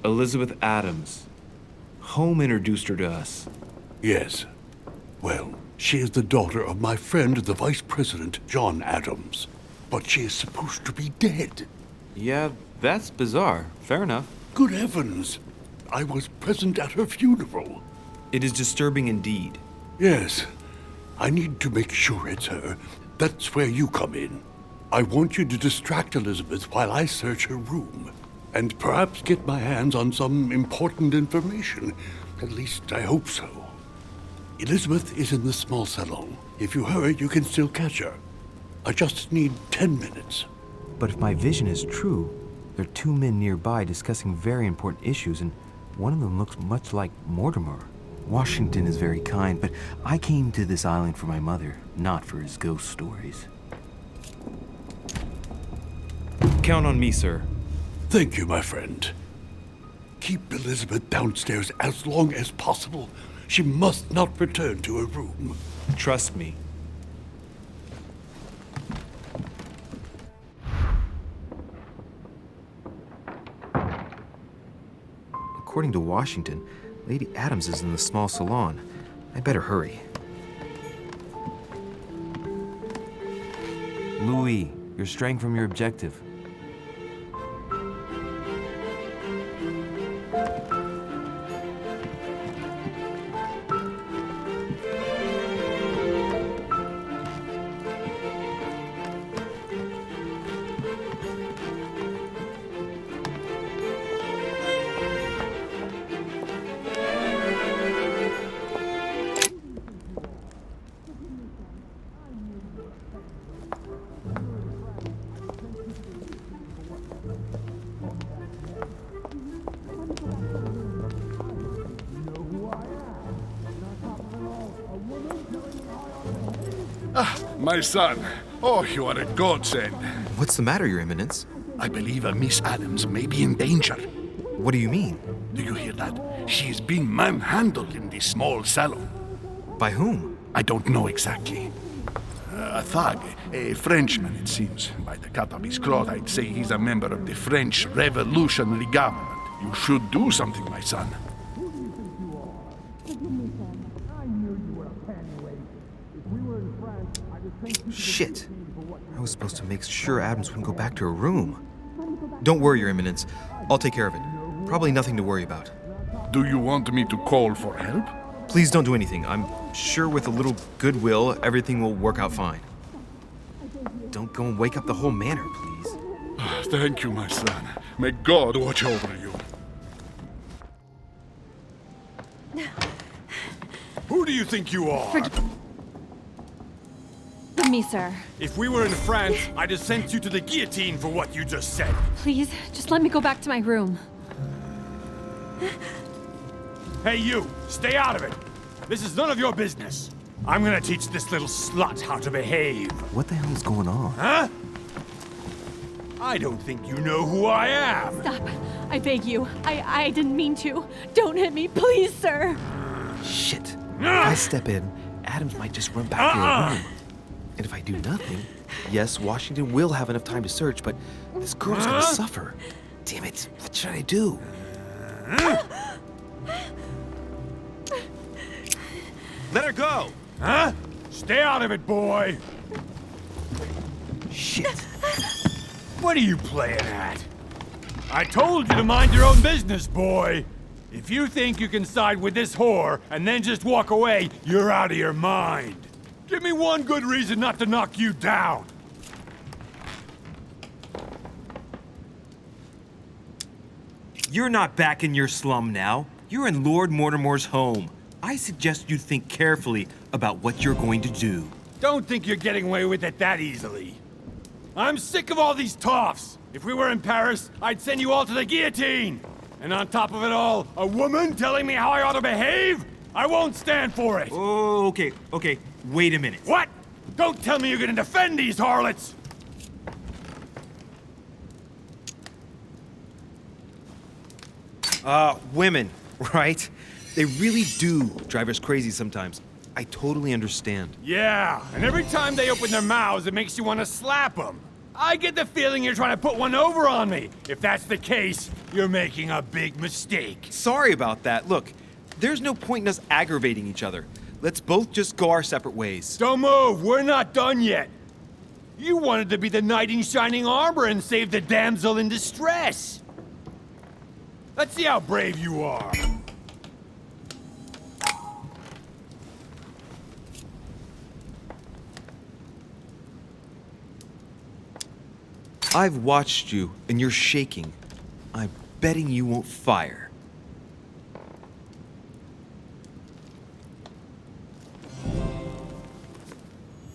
Elizabeth Adams. Home introduced her to us. Yes. Well, she is the daughter of my friend, the Vice President, John Adams. But she is supposed to be dead. Yeah, that's bizarre. Fair enough. Good heavens! I was present at her funeral. It is disturbing indeed. Yes. I need to make sure it's her. That's where you come in. I want you to distract Elizabeth while I search her room. And perhaps get my hands on some important information. At least I hope so. Elizabeth is in the small salon. If you hurry, you can still catch her. I just need 10 minutes. But if my vision is true, there are two men nearby discussing very important issues, and one of them looks much like Mortimer. Washington is very kind, but I came to this island for my mother, not for his ghost stories. Count on me, sir. Thank you, my friend. Keep Elizabeth downstairs as long as possible. She must not return to her room. Trust me. According to Washington, Lady Adams is in the small salon. I better hurry. Louis, you're straying from your objective. My son. Oh, you are a godsend. What's the matter, Your Eminence? I believe Miss Adams may be in danger. What do you mean? Do you hear that? She is being manhandled in this small salon. By whom? I don't know exactly. A thug, a Frenchman, it seems. By the cut of his cloth, I'd say he's a member of the French Revolutionary Government. You should do something, my son. Shit. I was supposed to make sure Adams wouldn't go back to her room. Don't worry, Your Eminence. I'll take care of it. Probably nothing to worry about. Do you want me to call for help? Please don't do anything. I'm sure with a little goodwill, everything will work out fine. Don't go and wake up the whole manor, please. Thank you, my son. May God watch over you. Who do you think you are? Forgive me, sir. If we were in France, I'd have sent you to the guillotine for what you just said. Please, just let me go back to my room. Hey, you! Stay out of it! This is none of your business. I'm gonna teach this little slut how to behave. What the hell is going on? Huh? I don't think you know who I am. Stop. I beg you. I didn't mean to. Don't hit me, please, sir. Shit. If I step in, Adams might just run back to her room. And if I do nothing, yes, Washington will have enough time to search, but this girl's gonna suffer. Damn it, what should I do? Let her go! Huh? Stay out of it, boy! Shit. What are you playing at? I told you to mind your own business, boy! If you think you can side with this whore and then just walk away, you're out of your mind. Give me one good reason not to knock you down. You're not back in your slum now. You're in Lord Mortimer's home. I suggest you think carefully about what you're going to do. Don't think you're getting away with it that easily. I'm sick of all these toffs. If we were in Paris, I'd send you all to the guillotine. And on top of it all, a woman telling me how I ought to behave? I won't stand for it. Oh, okay. Wait a minute. What? Don't tell me you're gonna defend these harlots! Women, right? They really do drive us crazy sometimes. I totally understand. Yeah, and every time they open their mouths, it makes you want to slap them. I get the feeling you're trying to put one over on me. If that's the case, you're making a big mistake. Sorry about that. Look, there's no point in us aggravating each other. Let's both just go our separate ways. Don't move, we're not done yet. You wanted to be the knight in shining armor and save the damsel in distress. Let's see how brave you are. I've watched you, and you're shaking. I'm betting you won't fire.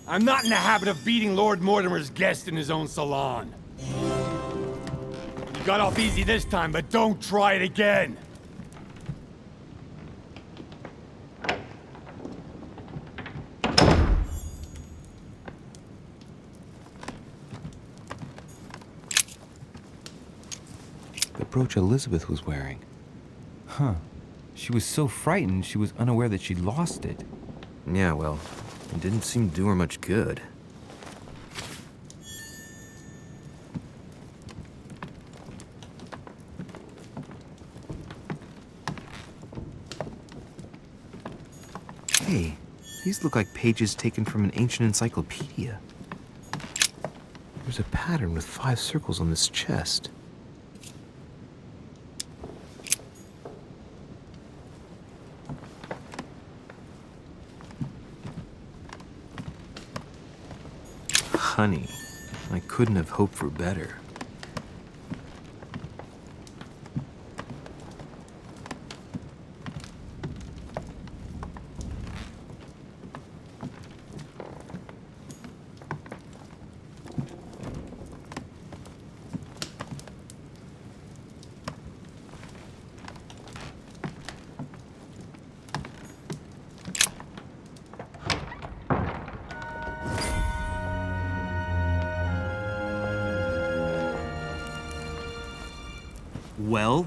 I'm not in the habit of beating Lord Mortimer's guest in his own salon. You got off easy this time, but don't try it again. The brooch Elizabeth was wearing. Huh. She was so frightened she was unaware that she'd lost it. Yeah, well, it didn't seem to do her much good. Hey, these look like pages taken from an ancient encyclopedia. There's a pattern with 5 circles on this chest. Honey, I couldn't have hoped for better. Well,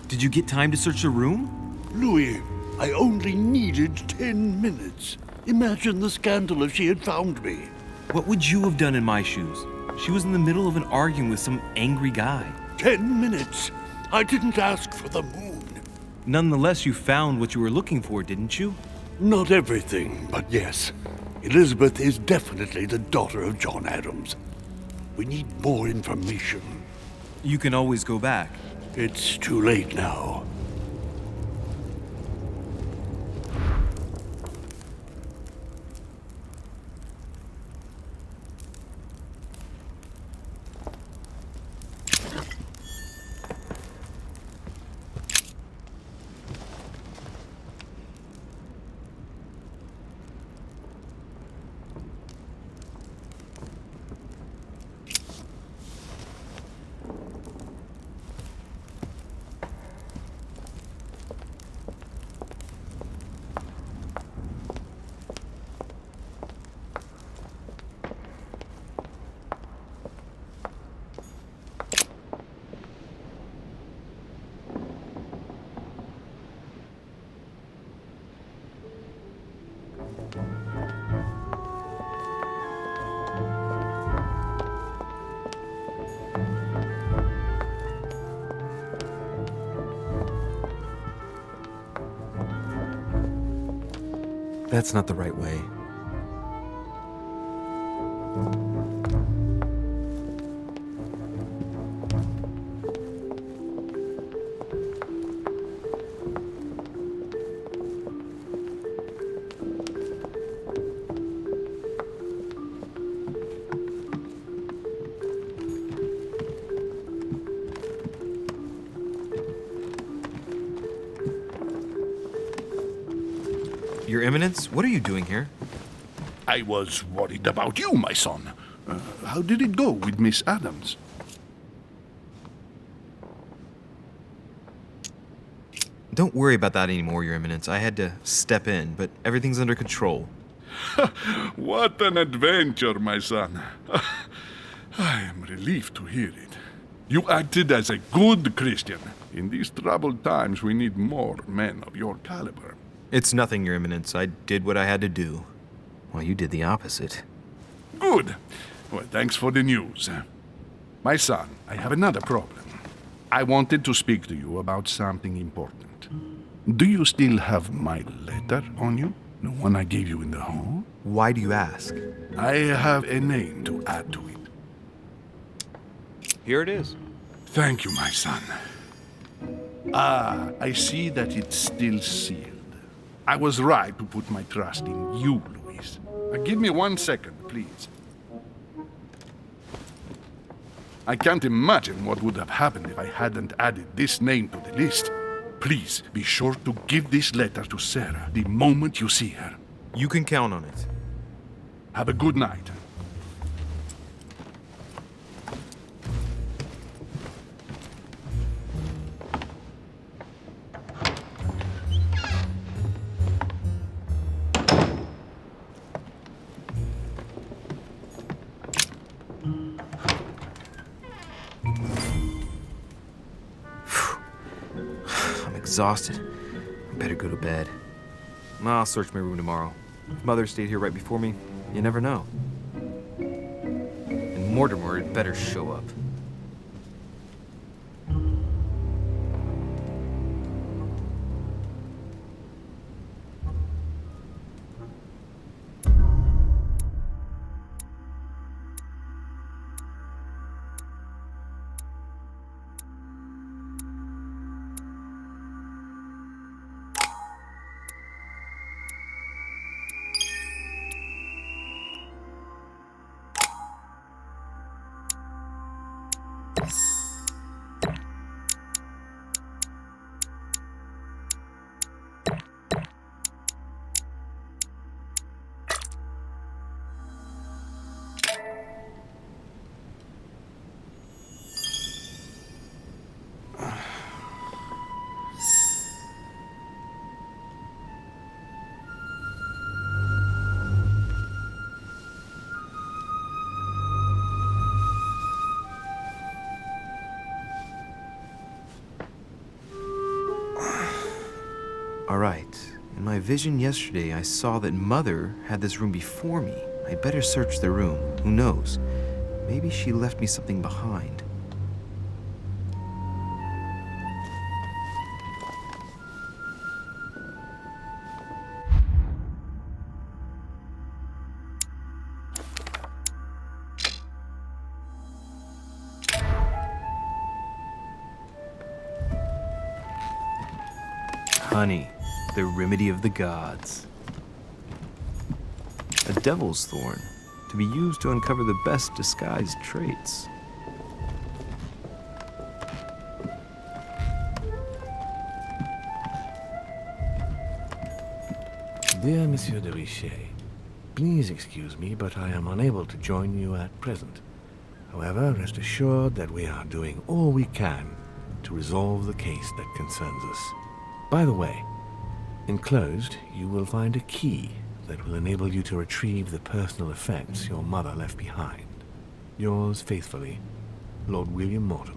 did you get time to search the room? Louis, I only needed 10 minutes. Imagine the scandal if she had found me. What would you have done in my shoes? She was in the middle of an argument with some angry guy. 10 minutes. I didn't ask for the moon. Nonetheless, you found what you were looking for, didn't you? Not everything, but yes. Elizabeth is definitely the daughter of John Adams. We need more information. You can always go back. It's too late now. That's not the right way. Your Eminence, what are you doing here? I was worried about you, my son. How did it go with Miss Adams? Don't worry about that anymore, Your Eminence. I had to step in, but everything's under control. What an adventure, my son. I am relieved to hear it. You acted as a good Christian. In these troubled times, we need more men of your caliber. It's nothing, Your Eminence. I did what I had to do. Well, you did the opposite. Good. Well, thanks for the news. My son, I have another problem. I wanted to speak to you about something important. Do you still have my letter on you? The one I gave you in the hall? Why do you ask? I have a name to add to it. Here it is. Thank you, my son. Ah, I see that it's still sealed. I was right to put my trust in you, Luis. Give me 1 second, please. I can't imagine what would have happened if I hadn't added this name to the list. Please be sure to give this letter to Sarah the moment you see her. You can count on it. Have a good night. Exhausted. I better go to bed. I'll search my room tomorrow. If Mother stayed here right before me, you never know. And Mortimer had better show up. All right. In my vision yesterday, I saw that Mother had this room before me. I better search the room. Who knows? Maybe she left me something behind. Honey, the remedy of the gods. A devil's thorn, to be used to uncover the best disguised traits. Dear Monsieur de Richet, please excuse me, but I am unable to join you at present. However, rest assured that we are doing all we can to resolve the case that concerns us. By the way, enclosed, you will find a key that will enable you to retrieve the personal effects your mother left behind. Yours faithfully, Lord William Mortimer.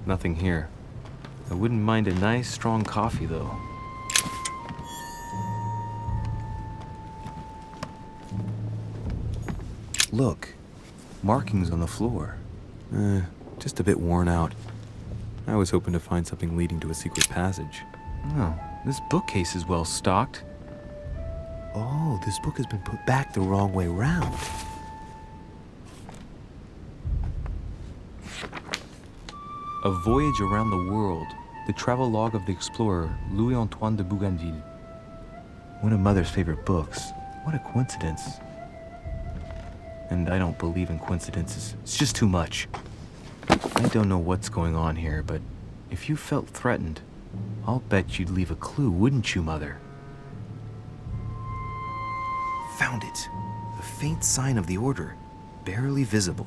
Nothing here. I wouldn't mind a nice, strong coffee, though. Look, markings on the floor. Just a bit worn out. I was hoping to find something leading to a secret passage. Oh, this bookcase is well stocked. Oh, this book has been put back the wrong way round. A Voyage Around the World, the travel log of the explorer Louis-Antoine de Bougainville. One of Mother's favorite books. What a coincidence. And I don't believe in coincidences. It's just too much. I don't know what's going on here, but if you felt threatened, I'll bet you'd leave a clue, wouldn't you, Mother? Found it. A faint sign of the order, barely visible.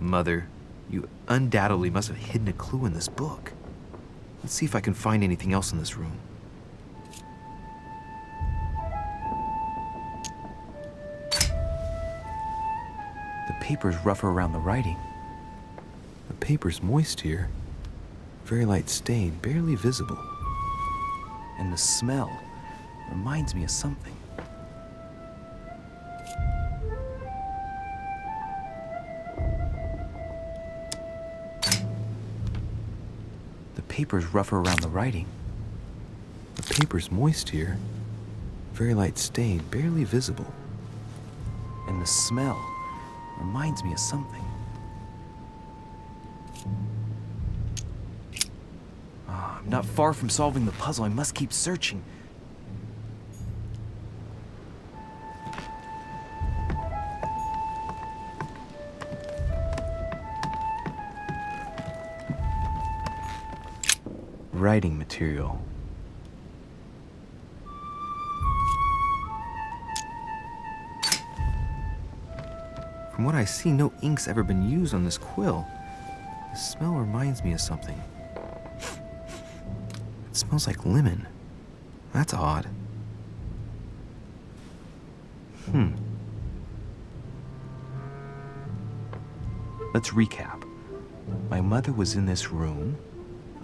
Mother, you undoubtedly must have hidden a clue in this book. Let's see if I can find anything else in this room. The paper's rougher around the writing. The paper's moist here. Very light stain, barely visible. And the smell reminds me of something. The paper's rougher around the writing. The paper's moist here. Very light stain, barely visible. And the smell reminds me of something. I'm not far from solving the puzzle. I must keep searching. Writing material. From what I see, no ink's ever been used on this quill. The smell reminds me of something. It smells like lemon. That's odd. Let's recap. My mother was in this room.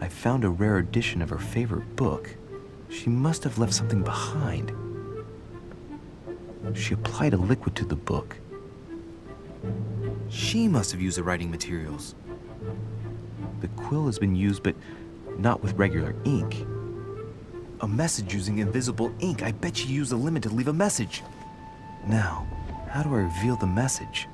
I found a rare edition of her favorite book. She must have left something behind. She applied a liquid to the book. She must have used the writing materials. The quill has been used, but not with regular ink. A message using invisible ink. I bet she used a lemon to leave a message. Now, how do I reveal the message?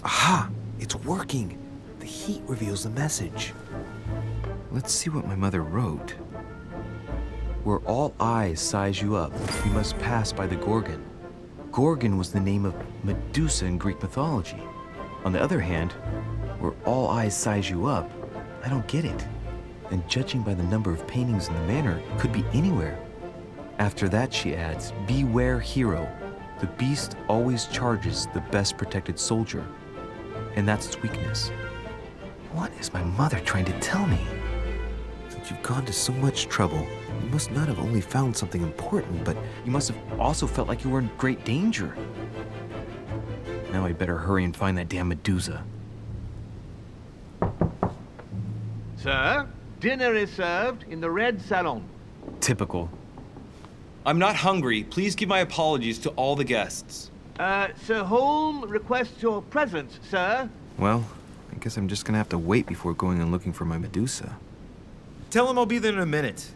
Aha! It's working! The heat reveals the message. Let's see what my mother wrote. Where all eyes size you up, you must pass by the Gorgon. Gorgon was the name of Medusa in Greek mythology. On the other hand, where all eyes size you up, I don't get it. And judging by the number of paintings in the manor, it could be anywhere. After that, she adds, beware hero. The beast always charges the best protected soldier. And that's its weakness. What is my mother trying to tell me? Since you've gone to so much trouble, you must not have only found something important, but You must have also felt like you were in great danger. Now I'd better hurry and find that damn Medusa. Sir, dinner is served in the red salon. Typical. I'm not hungry. Please give my apologies to all the guests. Sir Holm requests your presence, sir. well, I guess I'm just gonna have to wait before going and looking for my Medusa. Tell him I'll be there in a minute.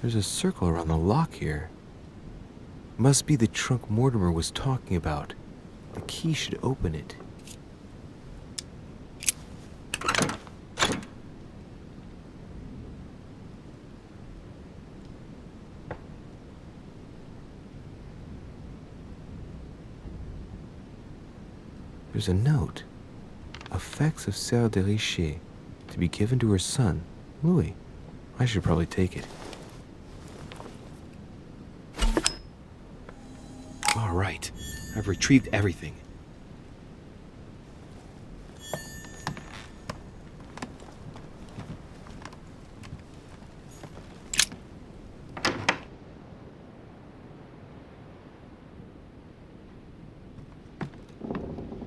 There's a circle around the lock here. Must be the trunk Mortimer was talking about. The key should open it. There's a note. Effects of Sœur de Richer, to be given to her son, Louis. I should probably take it. All right, I've retrieved everything.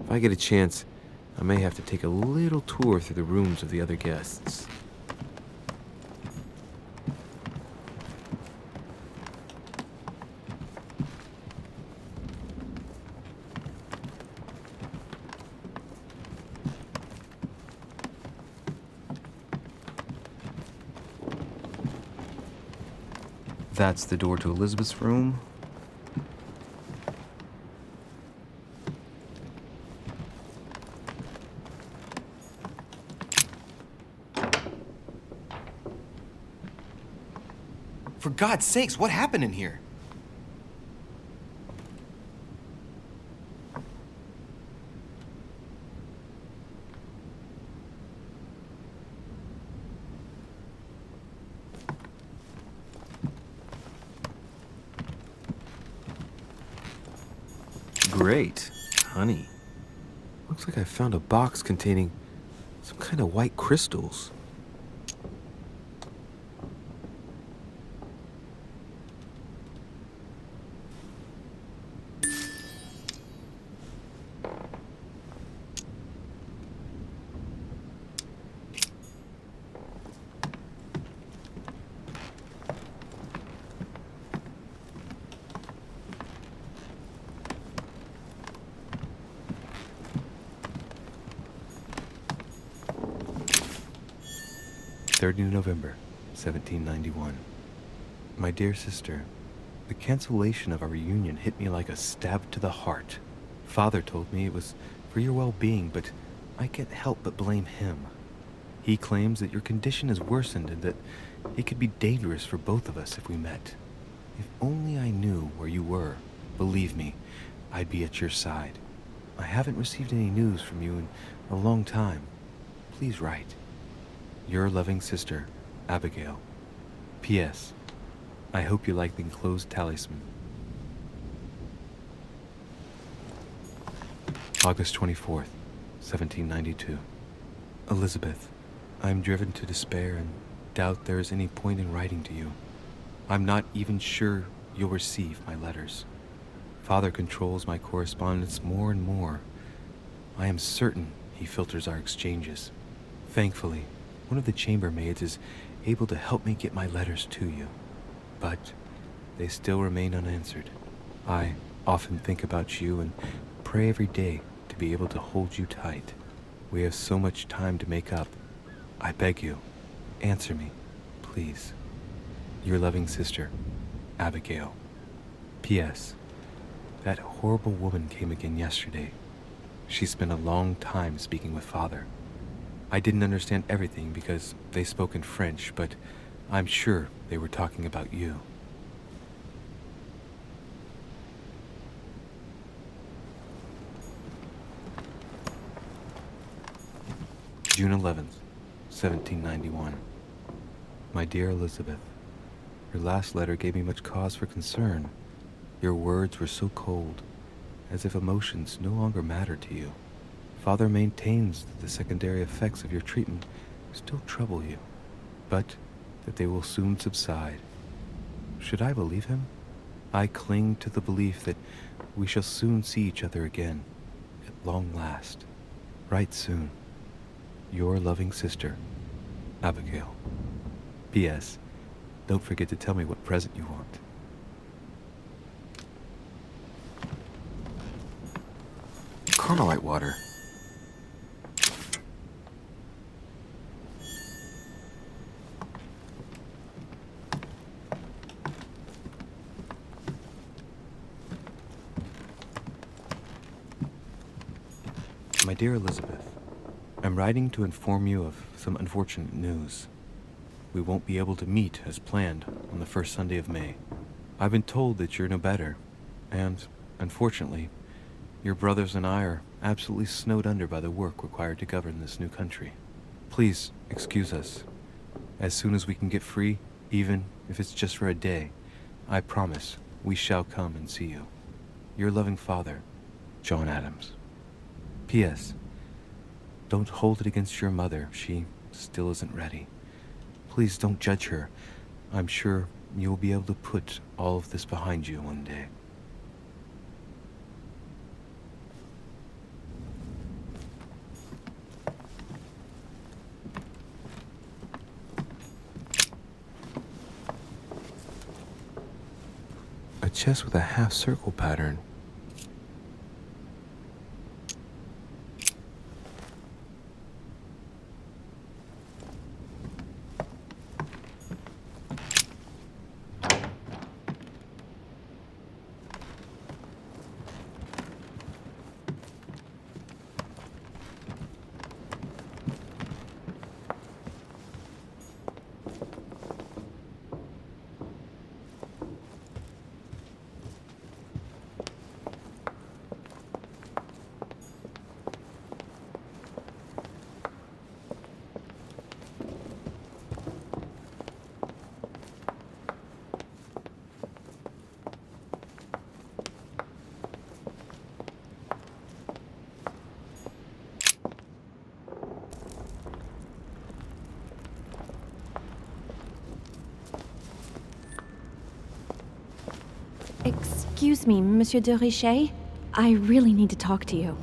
If I get a chance, I may have to take a little tour through the rooms of the other guests. That's the door to Elizabeth's room. For God's sakes, what happened in here? Great. Honey. Looks like I found a box containing some kind of white crystals. November, 1791. My dear sister, the cancellation of our reunion hit me like a stab to the heart. Father told me it was for your well-being, but I can't help but blame him. He claims that your condition has worsened and that it could be dangerous for both of us if we met. If only I knew where you were, believe me, I'd be at your side. I haven't received any news from you in a long time. Please write. Your loving sister, Abigail. P.S. I hope you like the enclosed talisman. August 24th, 1792. Elizabeth, I am driven to despair and doubt there is any point in writing to you. I'm not even sure you'll receive my letters. Father controls my correspondence more and more. I am certain he filters our exchanges. Thankfully, one of the chambermaids is able to help me get my letters to you, but they still remain unanswered. I often think about you and pray every day to be able to hold you tight. We have so much time to make up. I beg you, answer me, please. Your loving sister, Abigail. P.S. That horrible woman came again yesterday. She spent a long time speaking with Father. I didn't understand everything because they spoke in French, but I'm sure they were talking about you. June 11th, 1791. My dear Elizabeth, your last letter gave me much cause for concern. Your words were so cold, as if emotions no longer matter to you. Father maintains that the secondary effects of your treatment still trouble you, but that they will soon subside. Should I believe him? I cling to the belief that we shall soon see each other again, at long last, right soon. Your loving sister, Abigail. P.S. Don't forget to tell me what present you want. Carmelite water. My dear Elizabeth, I'm writing to inform you of some unfortunate news. We won't be able to meet as planned on the first Sunday of May. I've been told that you're no better, and, unfortunately, your brothers and I are absolutely snowed under by the work required to govern this new country. Please excuse us. As soon as we can get free, even if it's just for a day, I promise we shall come and see you. Your loving father, John Adams. P.S. Don't hold it against your mother. She still isn't ready. Please don't judge her. I'm sure you'll be able to put all of this behind you one day. A chest with a half-circle pattern. Excuse me, Monsieur de Richet. I really need to talk to you.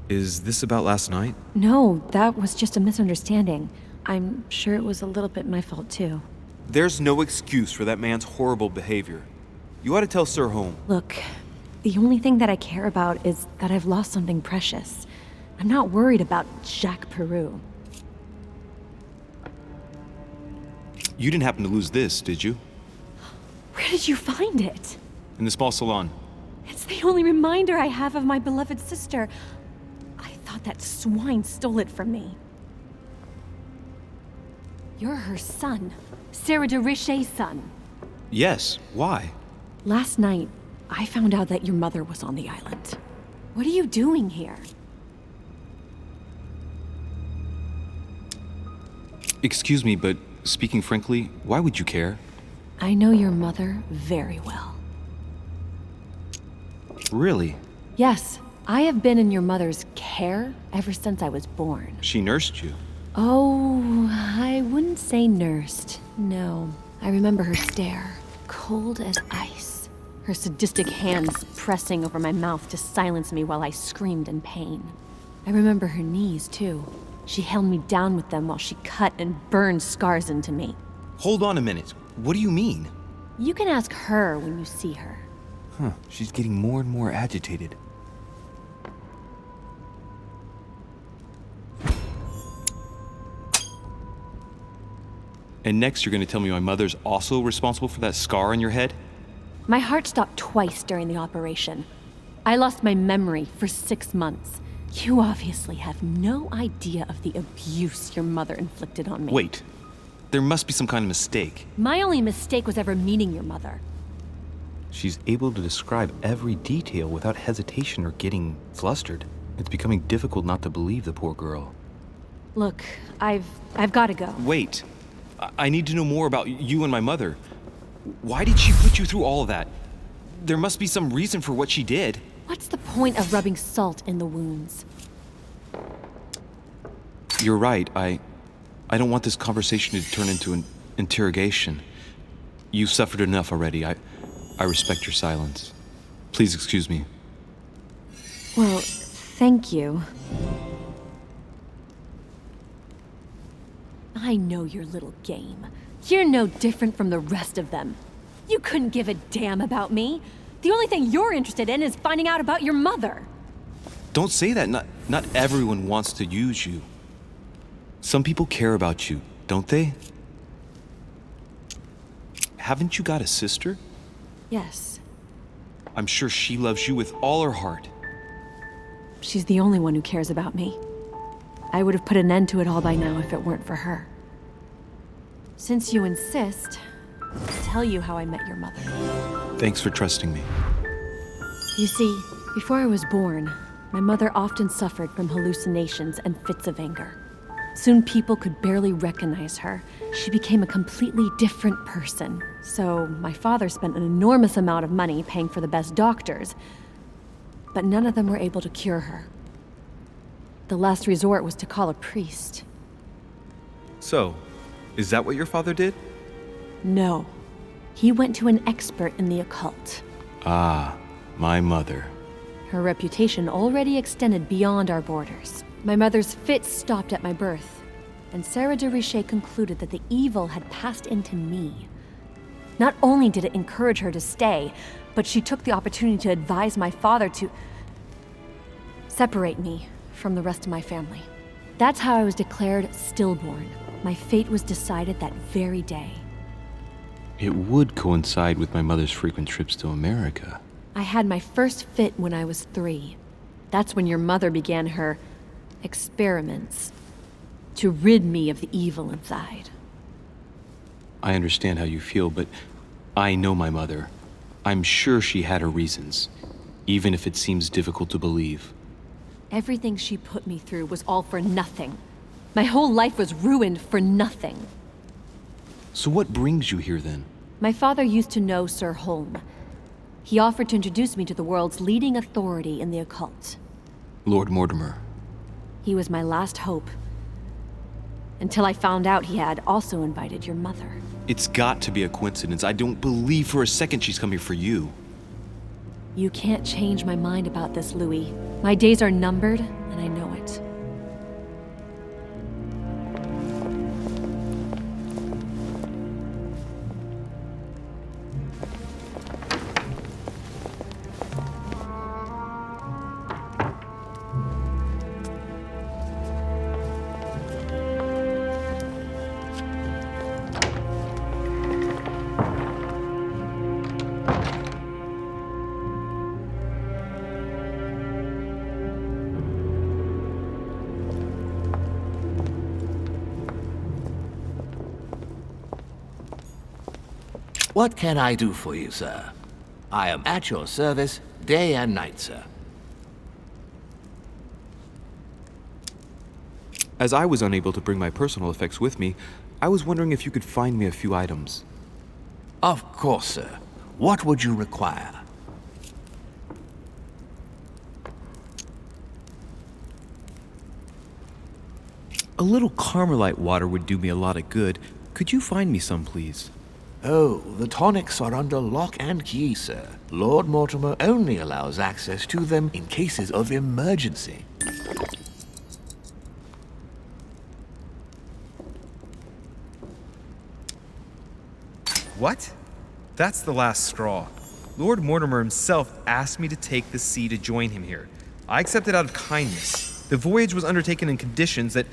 Is this about last night? No, that was just a misunderstanding. I'm sure it was a little bit my fault, too. There's no excuse for that man's horrible behavior. You ought to tell Sir Home. Look, the only thing that I care about is that I've lost something precious. I'm not worried about Jacques Peru. You didn't happen to lose this, did you? Where did you find it? In the small salon. It's the only reminder I have of my beloved sister. I thought that swine stole it from me. You're her son. Sarah de Richet's son. Yes, why? Last night, I found out that your mother was on the island. What are you doing here? Excuse me, but speaking frankly, why would you care? I know your mother very well. Really? Yes, I have been in your mother's care ever since I was born. She nursed you. Oh, I wouldn't say nursed. No. I remember her stare, cold as ice. Her sadistic hands pressing over my mouth to silence me while I screamed in pain. I remember her knees, too. She held me down with them while she cut and burned scars into me. Hold on a minute. What do you mean? You can ask her when you see her. Huh, she's getting more and more agitated. And next you're going to tell me my mother's also responsible for that scar on your head? My heart stopped twice during the operation. I lost my memory for 6 months. You obviously have no idea of the abuse your mother inflicted on me. Wait. There must be some kind of mistake. My only mistake was ever meeting your mother. She's able to describe every detail without hesitation or getting flustered. It's becoming difficult not to believe the poor girl. Look, I've got to go. Wait. I need to know more about you and my mother. Why did she put you through all of that? There must be some reason for what she did. What's the point of rubbing salt in the wounds? You're right. I don't want this conversation to turn into an interrogation. You've suffered enough already. I respect your silence. Please excuse me. Well, thank you. I know your little game. You're no different from the rest of them. You couldn't give a damn about me. The only thing you're interested in is finding out about your mother. Don't say that. Not everyone wants to use you. Some people care about you, don't they? Haven't you got a sister? Yes. I'm sure she loves you with all her heart. She's the only one who cares about me. I would have put an end to it all by now if it weren't for her. Since you insist, I'll tell you how I met your mother. Thanks for trusting me. You see, before I was born, my mother often suffered from hallucinations and fits of anger. Soon people could barely recognize her. She became a completely different person. So my father spent an enormous amount of money paying for the best doctors, but none of them were able to cure her. The last resort was to call a priest. So, is that what your father did? No. He went to an expert in the occult. Ah, my mother. Her reputation already extended beyond our borders. My mother's fits stopped at my birth, and Sarah de Richet concluded that the evil had passed into me. Not only did it encourage her to stay, but she took the opportunity to advise my father to separate me from the rest of my family. That's how I was declared stillborn. My fate was decided that very day. It would coincide with my mother's frequent trips to America. I had my first fit when I was 3. That's when your mother began her experiments to rid me of the evil inside. I understand how you feel, but I know my mother. I'm sure she had her reasons, even if it seems difficult to believe. Everything she put me through was all for nothing. My whole life was ruined for nothing. So what brings you here then? My father used to know Sir Holm. He offered to introduce me to the world's leading authority in the occult. Lord Mortimer. He was my last hope. Until I found out he had also invited your mother. It's got to be a coincidence. I don't believe for a second she's coming for you. You can't change my mind about this, Louis. My days are numbered, and I know it. What can I do for you, sir? I am at your service day and night, sir. As I was unable to bring my personal effects with me, I was wondering if you could find me a few items. Of course, sir. What would you require? A little Carmelite water would do me a lot of good. Could you find me some, please? Oh, the tonics are under lock and key, sir. Lord Mortimer only allows access to them in cases of emergency. What? That's the last straw. Lord Mortimer himself asked me to take the sea to join him here. I accepted out of kindness. The voyage was undertaken in conditions that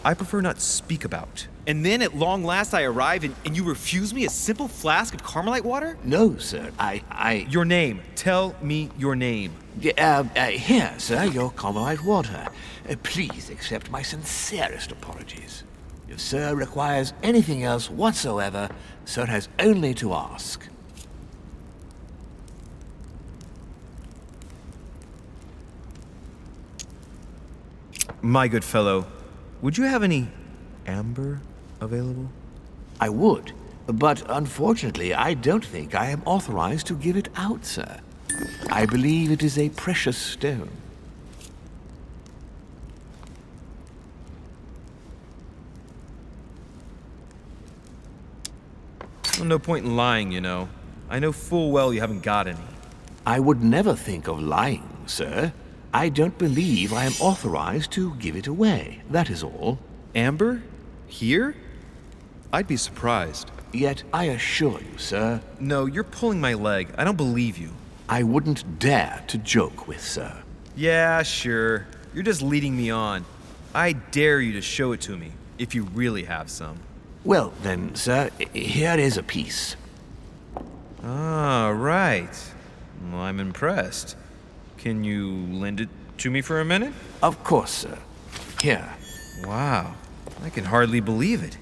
I prefer not speak about. And then at long last I arrive and you refuse me a simple flask of Carmelite water? No, sir. I... Your name. Tell me your name. Here, sir, your Carmelite water. Please accept my sincerest apologies. If sir requires anything else whatsoever, sir has only to ask. My good fellow, would you have any amber available? I would, but unfortunately I don't think I am authorized to give it out, sir. I believe it is a precious stone. Well, no point in lying, you know. I know full well you haven't got any. I would never think of lying, sir. I don't believe I am authorized to give it away, that is all. Amber? Here? I'd be surprised. Yet I assure you, sir... No, you're pulling my leg. I don't believe you. I wouldn't dare to joke with sir. Yeah, sure. You're just leading me on. I dare you to show it to me, if you really have some. Well, then, sir, here is a piece. Ah, right. Well, I'm impressed. Can you lend it to me for a minute? Of course, sir. Here. Wow. I can hardly believe it.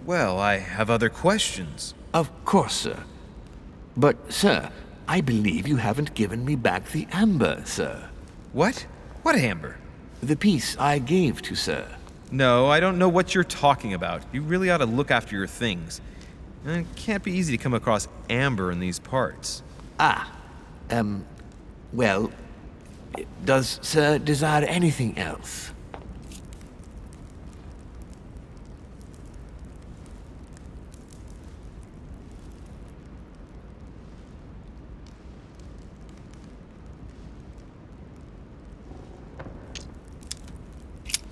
Well, I have other questions. Of course, sir. But, sir, I believe you haven't given me back the amber, sir. What? What amber? The piece I gave to sir. No, I don't know what you're talking about. You really ought to look after your things. It can't be easy to come across amber in these parts. Well, does sir desire anything else?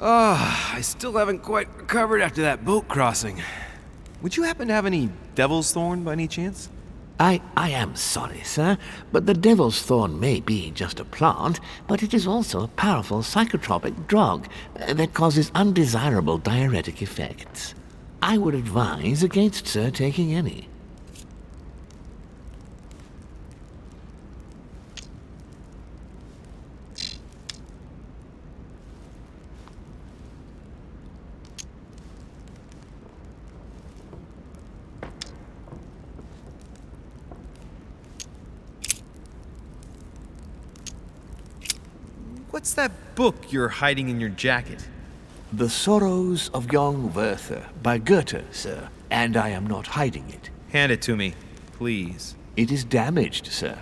I still haven't quite recovered after that boat crossing. Would you happen to have any devil's thorn by any chance? I am sorry, sir, but the devil's thorn may be just a plant, but it is also a powerful psychotropic drug that causes undesirable diuretic effects. I would advise against sir taking any. What's that book you're hiding in your jacket? The Sorrows of Young Werther by Goethe, sir, and I am not hiding it. Hand it to me, please. It is damaged, sir.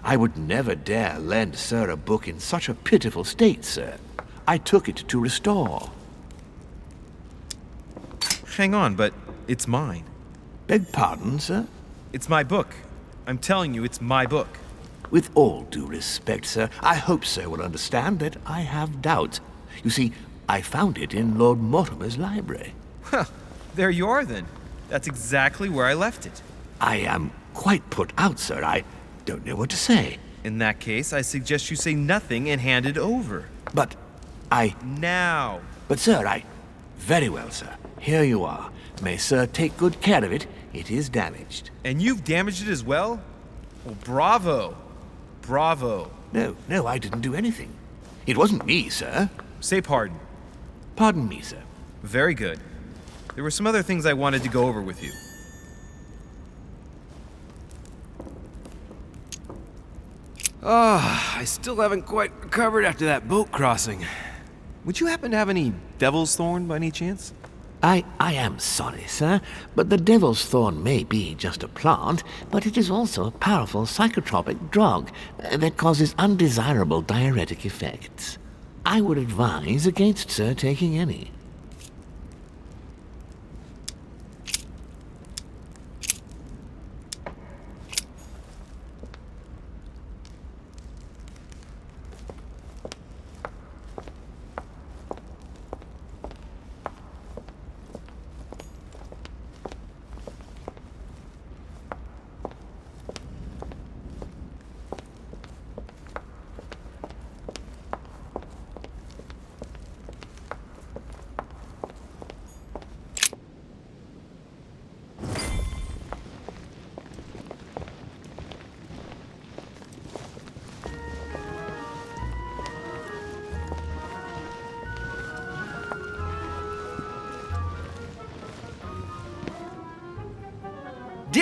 I would never dare lend sir a book in such a pitiful state, sir. I took it to restore. Hang on, but it's mine. Beg pardon, sir? It's my book. I'm telling you, it's my book. With all due respect, sir, I hope sir will understand that I have doubts. You see, I found it in Lord Mortimer's library. Huh, there you are then. That's exactly where I left it. I am quite put out, sir. I don't know what to say. In that case, I suggest you say nothing and hand it over. But Now! But sir, Very well, sir. Here you are. May sir take good care of it. It is damaged. And you've damaged it as well? Well, bravo. Bravo. No, I didn't do anything. It wasn't me, sir. Say pardon. Pardon me, sir. Very good. There were some other things I wanted to go over with you. I still haven't quite recovered after that boat crossing. Would you happen to have any devil's thorn by any chance? I am sorry, sir, but the devil's thorn may be just a plant, but it is also a powerful psychotropic drug that causes undesirable diuretic effects. I would advise against sir taking any.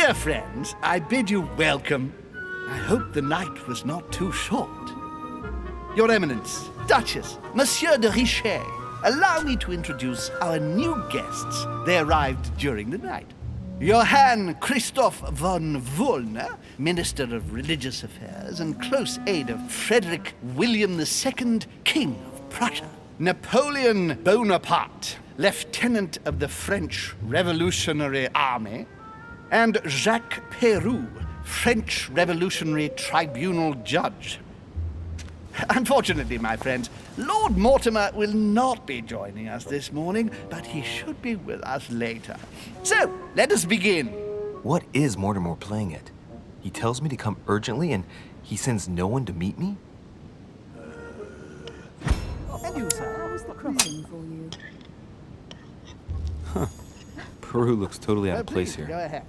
Dear friends, I bid you welcome. I hope the night was not too short. Your Eminence, Duchess, Monsieur de Richet, allow me to introduce our new guests. They arrived during the night. Johann Christoph von Wollner, Minister of Religious Affairs and close aide of Frederick William II, King of Prussia. Napoleon Bonaparte, Lieutenant of the French Revolutionary Army. And Jacques Peroux, French Revolutionary Tribunal Judge. Unfortunately, my friends, Lord Mortimer will not be joining us this morning, but he should be with us later. So, let us begin. What is Mortimer playing at? He tells me to come urgently and he sends no one to meet me? And you, sir, how was the crossing for you? Peru looks totally out of place Please, here. go ahead.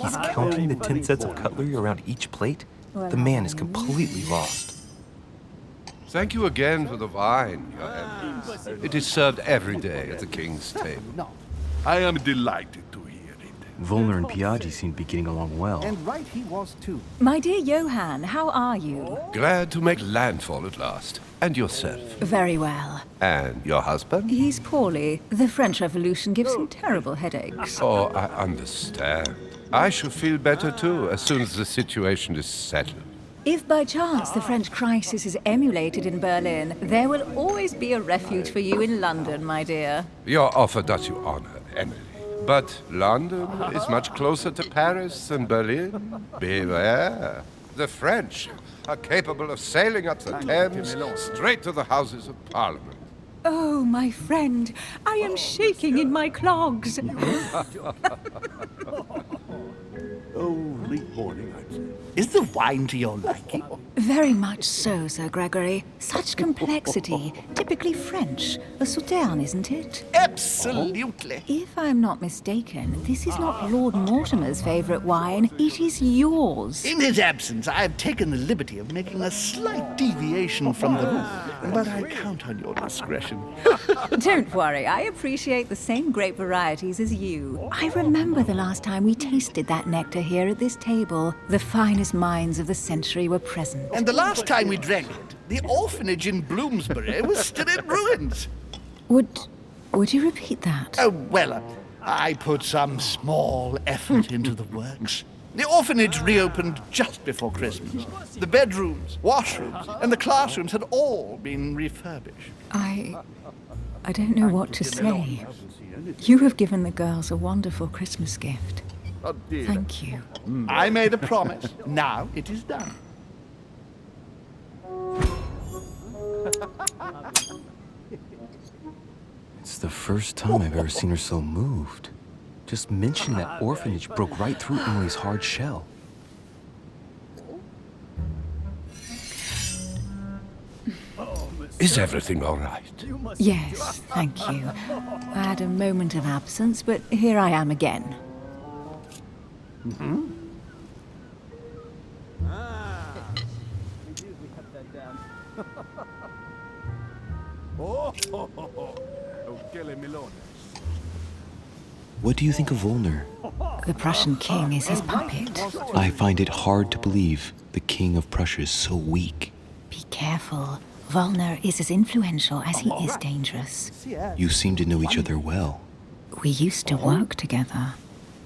He's counting the 10 sets of cutlery around each plate? The man is completely lost. Thank you again for the wine, Your Eminence. It is served every day at the king's table. I am delighted to hear it. Volner and Piaggi seem to be getting along well. And right he was too. My dear Johann, how are you? Glad to make landfall at last. And yourself. Very well. And your husband? He's poorly. The French Revolution gives him terrible headaches. Oh, I understand. I shall feel better too as soon as the situation is settled. If by chance the French crisis is emulated in Berlin, there will always be a refuge for you in London, my dear. Your offer does you honor, Emily. But London is much closer to Paris than Berlin. Beware. The French are capable of sailing up the Thames straight to the Houses of Parliament. Oh, my friend, I am shaking in my clogs. Holy morning, I'd say. Is the wine to your liking? Very much so, Sir Gregory. Such complexity. Typically French. A Sauterne, isn't it? Absolutely. If I'm not mistaken, this is not Lord Mortimer's favourite wine. It is yours. In his absence, I have taken the liberty of making a slight deviation from the rule, but I count on your discretion. Don't worry, I appreciate the same grape varieties as you. I remember the last time we tasted that nectar here at this table. The finest minds of the century were present. And the last time we drank it, the orphanage in Bloomsbury was still in ruins. Would you repeat that? Oh, well, I put some small effort into the works. The orphanage reopened just before Christmas. The bedrooms, washrooms, and the classrooms had all been refurbished. I don't know what to say. You have given the girls a wonderful Christmas gift. Oh, dear. Thank you. I made a promise. Now it is done. It's the first time I've ever seen her so moved. Just mentioning that orphanage broke right through Emily's hard shell. Is everything all right? Yes, thank you. I had a moment of absence, but here I am again. Mm-hmm. What do you think of Volner? The Prussian king is his puppet. I find it hard to believe the king of Prussia is so weak. Be careful. Volner is as influential as he is dangerous. You seem to know each other well. We used to work together.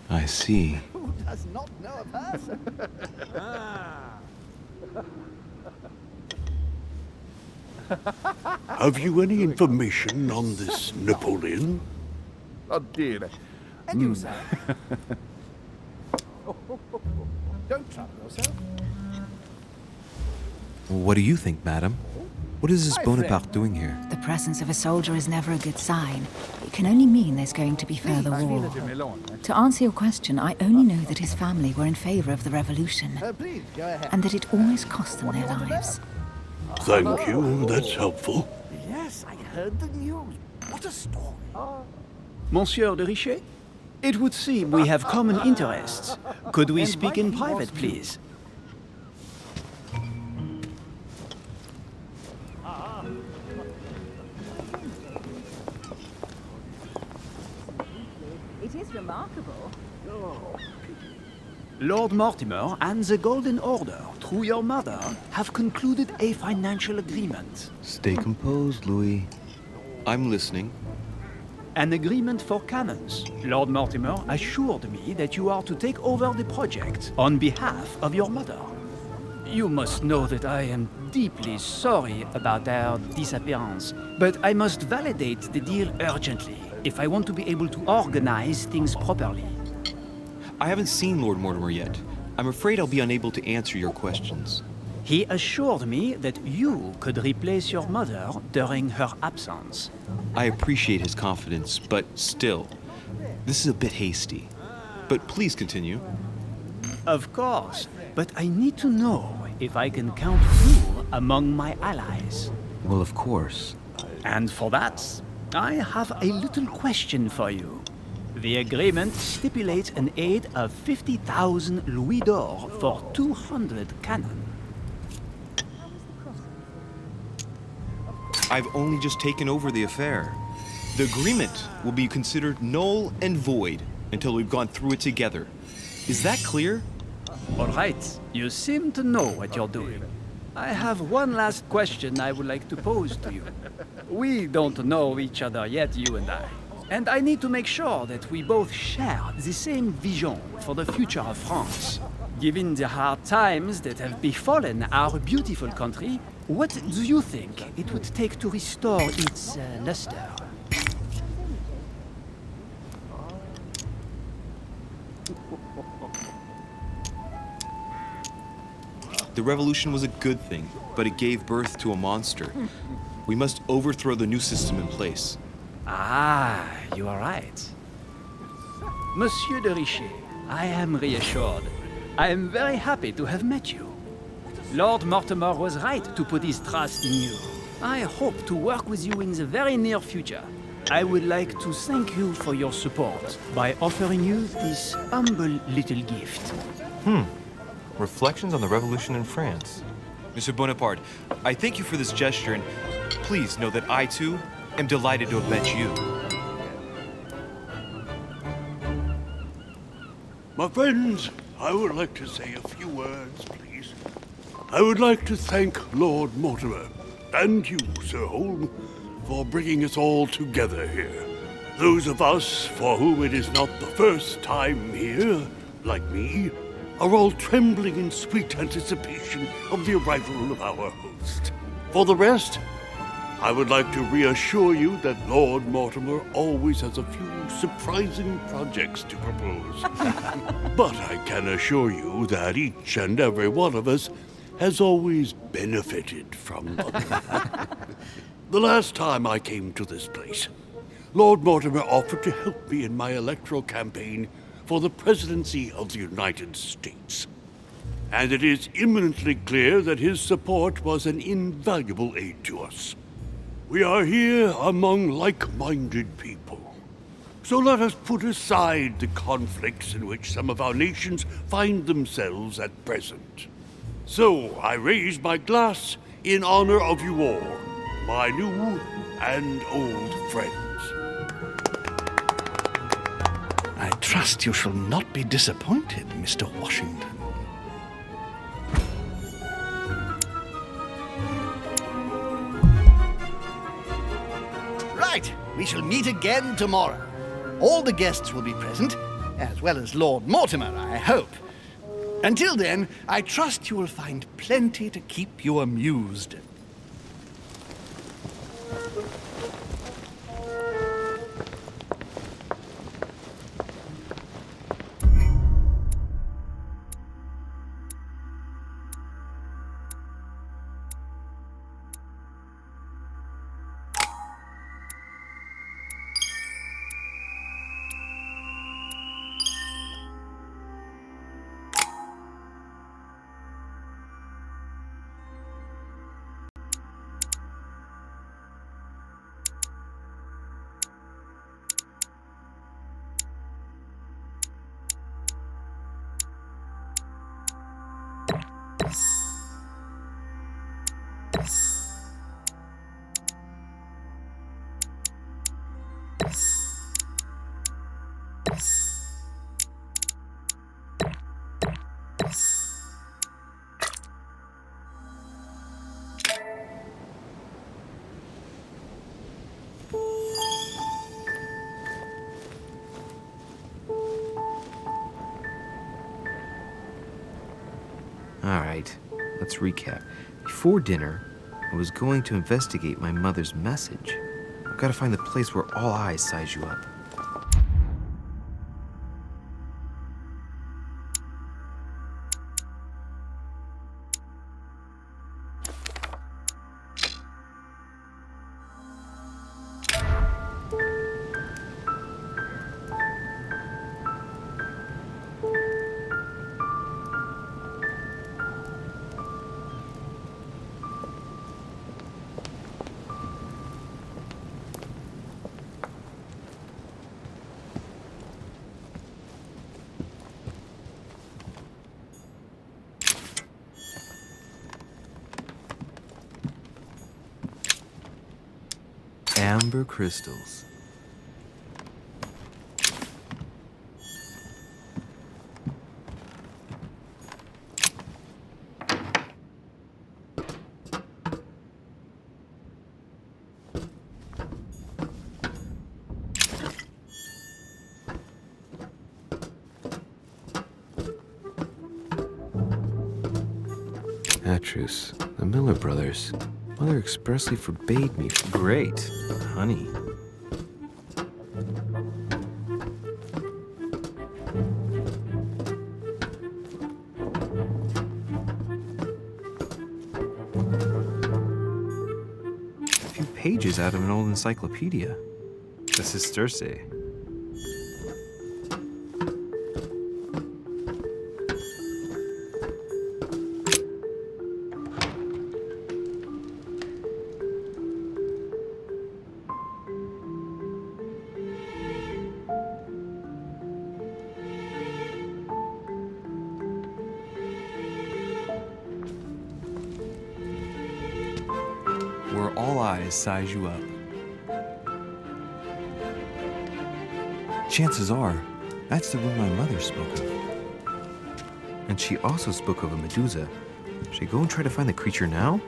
I see. Who does not know a person? Have you any information on this Napoleon? Oh, dear. And you, sir? Don't trouble yourself. What do you think, madam? What is this My Bonaparte friend. doing here? The presence of a soldier is never a good sign. It can only mean there's going to be further war. To answer your question, I only know that his family were in favor of the revolution, Please, go ahead. and that it almost cost them their lives. Thank you, that's helpful. Yes, I heard the news. What a story. Monsieur de Richet? It would seem we have common interests. Could we speak in private, please? It is remarkable. Lord Mortimer and the Golden Order, through your mother, have concluded a financial agreement. Stay composed, Louis. I'm listening. An agreement for cannons. Lord Mortimer assured me that you are to take over the project on behalf of your mother. You must know that I am deeply sorry about their disappearance, but I must validate the deal urgently if I want to be able to organize things properly. I haven't seen Lord Mortimer yet. I'm afraid I'll be unable to answer your questions. He assured me that you could replace your mother during her absence. I appreciate his confidence, but still, this is a bit hasty. But please continue. Of course, but I need to know if I can count you among my allies. Well, of course. And for that, I have a little question for you. The agreement stipulates an aid of 50,000 louis d'or for 200 cannon. I've only just taken over the affair. The agreement will be considered null and void until we've gone through it together. Is that clear? All right, you seem to know what you're doing. I have one last question I would like to pose to you. We don't know each other yet, you and I. And I need to make sure that we both share the same vision for the future of France. Given the hard times that have befallen our beautiful country, what do you think it would take to restore its luster? The revolution was a good thing, but it gave birth to a monster. We must overthrow the new system in place. Ah, you are right. Monsieur de Richet, I am reassured. I am very happy to have met you. Lord Mortimer was right to put his trust in you. I hope to work with you in the very near future. I would like to thank you for your support by offering you this humble little gift. Reflections on the Revolution in France. Mr. Bonaparte, I thank you for this gesture, and please know that I, too, am delighted to have met you. My friends, I would like to say a few words, please. I would like to thank Lord Mortimer, and you, Sir Holm, for bringing us all together here. Those of us for whom it is not the first time here, like me, are all trembling in sweet anticipation of the arrival of our host. For the rest, I would like to reassure you that Lord Mortimer always has a few surprising projects to propose. But I can assure you that each and every one of us has always benefited from them. The last time I came to this place, Lord Mortimer offered to help me in my electoral campaign for the presidency of the United States. And it is imminently clear that his support was an invaluable aid to us. We are here among like-minded people. So let us put aside the conflicts in which some of our nations find themselves at present. So I raise my glass in honor of you all, my new and old friends. I trust you shall not be disappointed, Mr. Washington. Right, we shall meet again tomorrow. All the guests will be present, as well as Lord Mortimer, I hope. Until then, I trust you will find plenty to keep you amused. Alright, let's recap. Before dinner, I was going to investigate my mother's message. I've got to find the place where all eyes size you up. Amber crystals. Atrus, the Miller brothers. Mother expressly forbade me. Great. Honey. A few pages out of an old encyclopedia. The Sesterce. Where all eyes size you up. Chances are, that's the room my mother spoke of. And she also spoke of a Medusa. Should I go and try to find the creature now?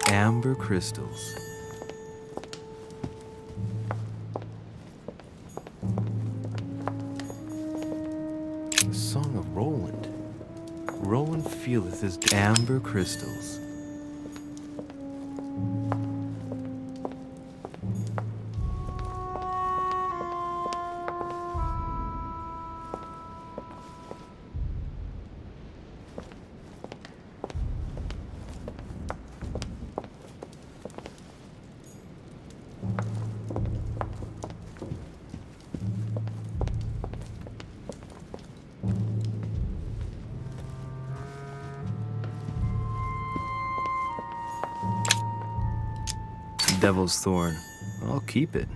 Amber crystals. The Song of Roland. Roland feeleth his amber crystals. Devil's Thorn. I'll keep it.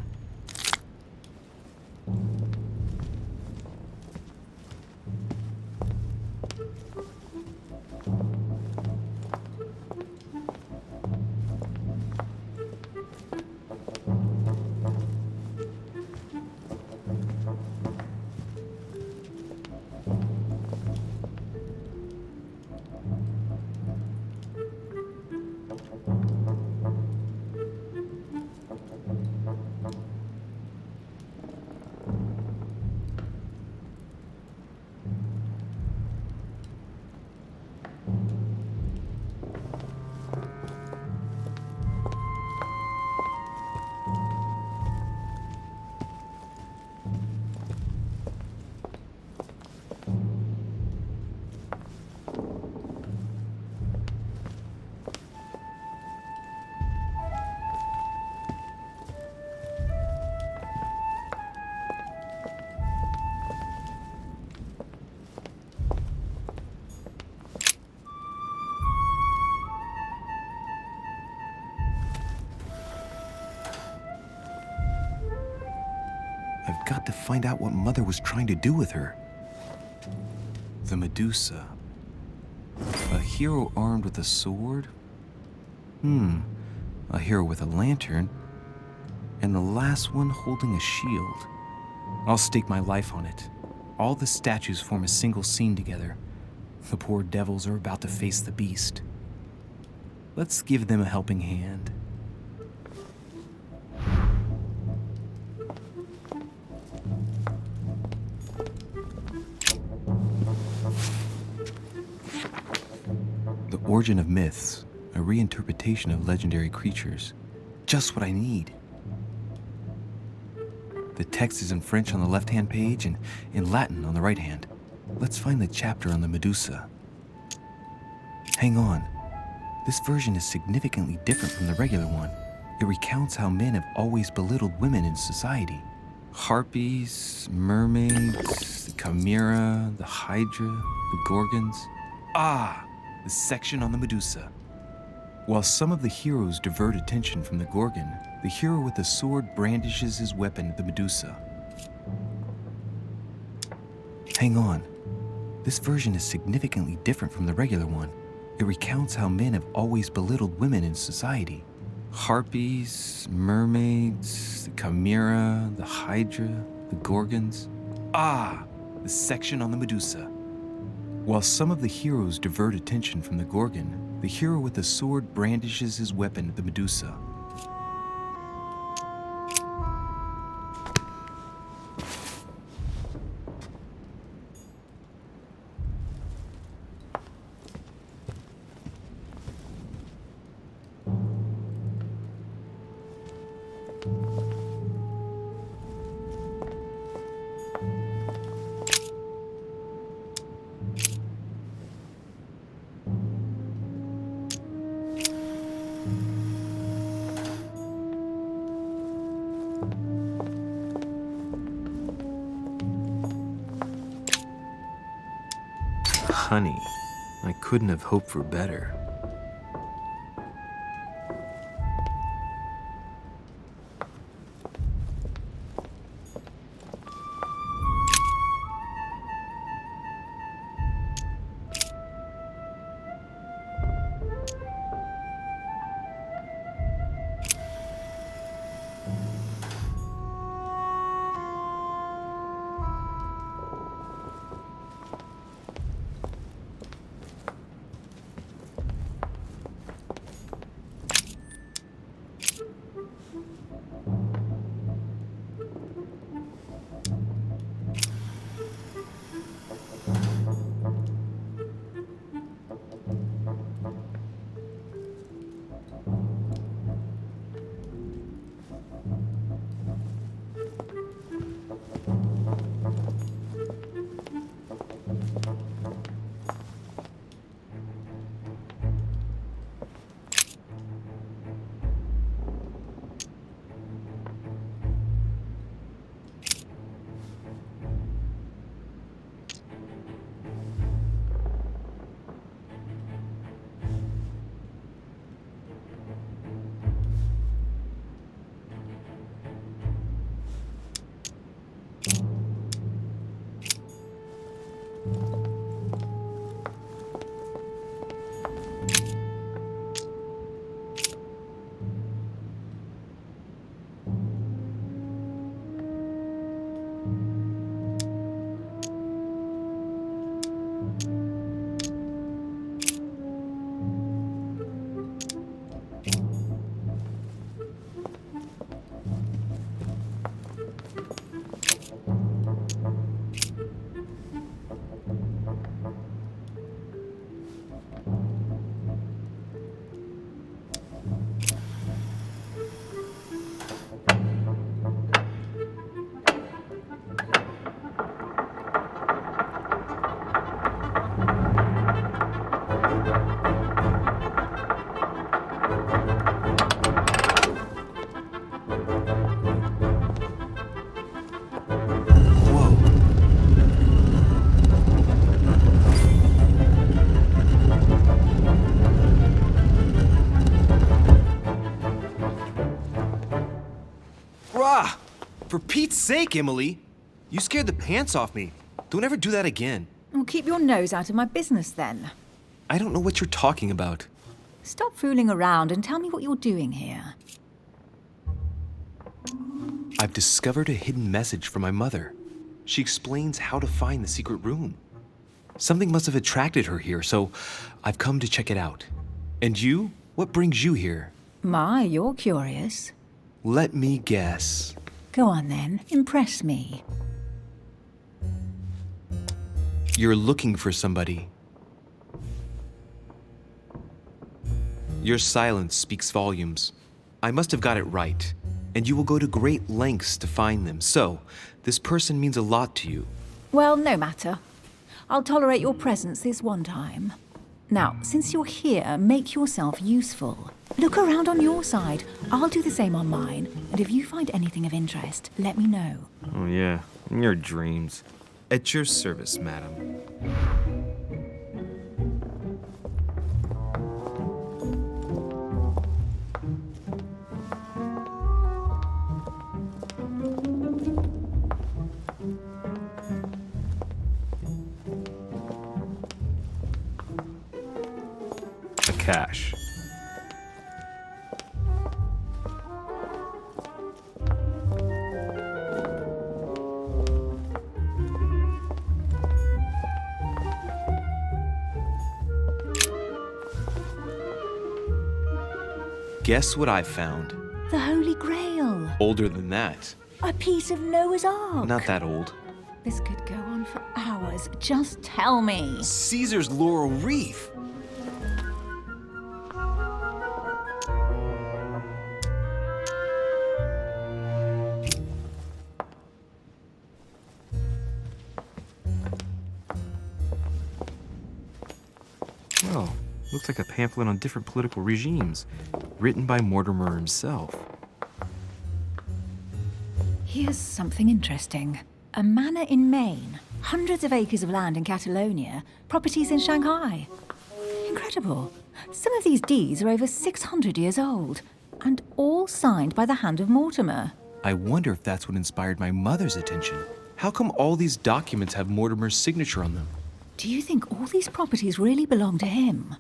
I've got to find out what Mother was trying to do with her. The Medusa. A hero armed with a sword? A hero with a lantern? and the last one holding a shield. I'll stake my life on it. All the statues form a single scene together. The poor devils are about to face the beast. Let's give them a helping hand. The Origin of Myths, a reinterpretation of legendary creatures. Just what I need. The text is in French on the left-hand page and in Latin on the right hand. Let's find the chapter on the Medusa. Hang on. This version is significantly different from the regular one. It recounts how men have always belittled women in society. Harpies, mermaids, the Chimera, the Hydra, the Gorgons. Ah, the section on the Medusa. While some of the heroes divert attention from the Gorgon, the hero with the sword brandishes his weapon at the Medusa. Hang on. This version is significantly different from the regular one. It recounts how men have always belittled women in society. Harpies, mermaids, the Chimera, the Hydra, the Gorgons. Ah, the section on the Medusa. While some of the heroes divert attention from the Gorgon, the hero with the sword brandishes his weapon at the Medusa. Honey, I couldn't have hoped for better. For Pete's sake, Emily! You scared the pants off me. Don't ever do that again. Well, keep your nose out of my business then. I don't know what you're talking about. Stop fooling around and tell me what you're doing here. I've discovered a hidden message from my mother. She explains how to find the secret room. Something must have attracted her here, so I've come to check it out. And you? What brings you here? My, you're curious. Let me guess. Go on then, impress me. You're looking for somebody. Your silence speaks volumes. I must have got it right, and you will go to great lengths to find them. So, this person means a lot to you. Well, no matter. I'll tolerate your presence this one time. Now, since you're here, make yourself useful. Look around on your side. I'll do the same on mine. And if you find anything of interest, let me know. Oh, yeah. In your dreams. At your service, madam. Cash. Guess what I found? The Holy Grail. Older than that. A piece of Noah's Ark. Not that old. This could go on for hours. Just tell me. Caesar's laurel wreath. Well, looks like a pamphlet on different political regimes, written by Mortimer himself. Here's something interesting. A manor in Maine, hundreds of acres of land in Catalonia, properties in Shanghai. Incredible. Some of these deeds are over 600 years old, and all signed by the hand of Mortimer. I wonder if that's what inspired my mother's attention. How come all these documents have Mortimer's signature on them? Do you think all these properties really belong to him?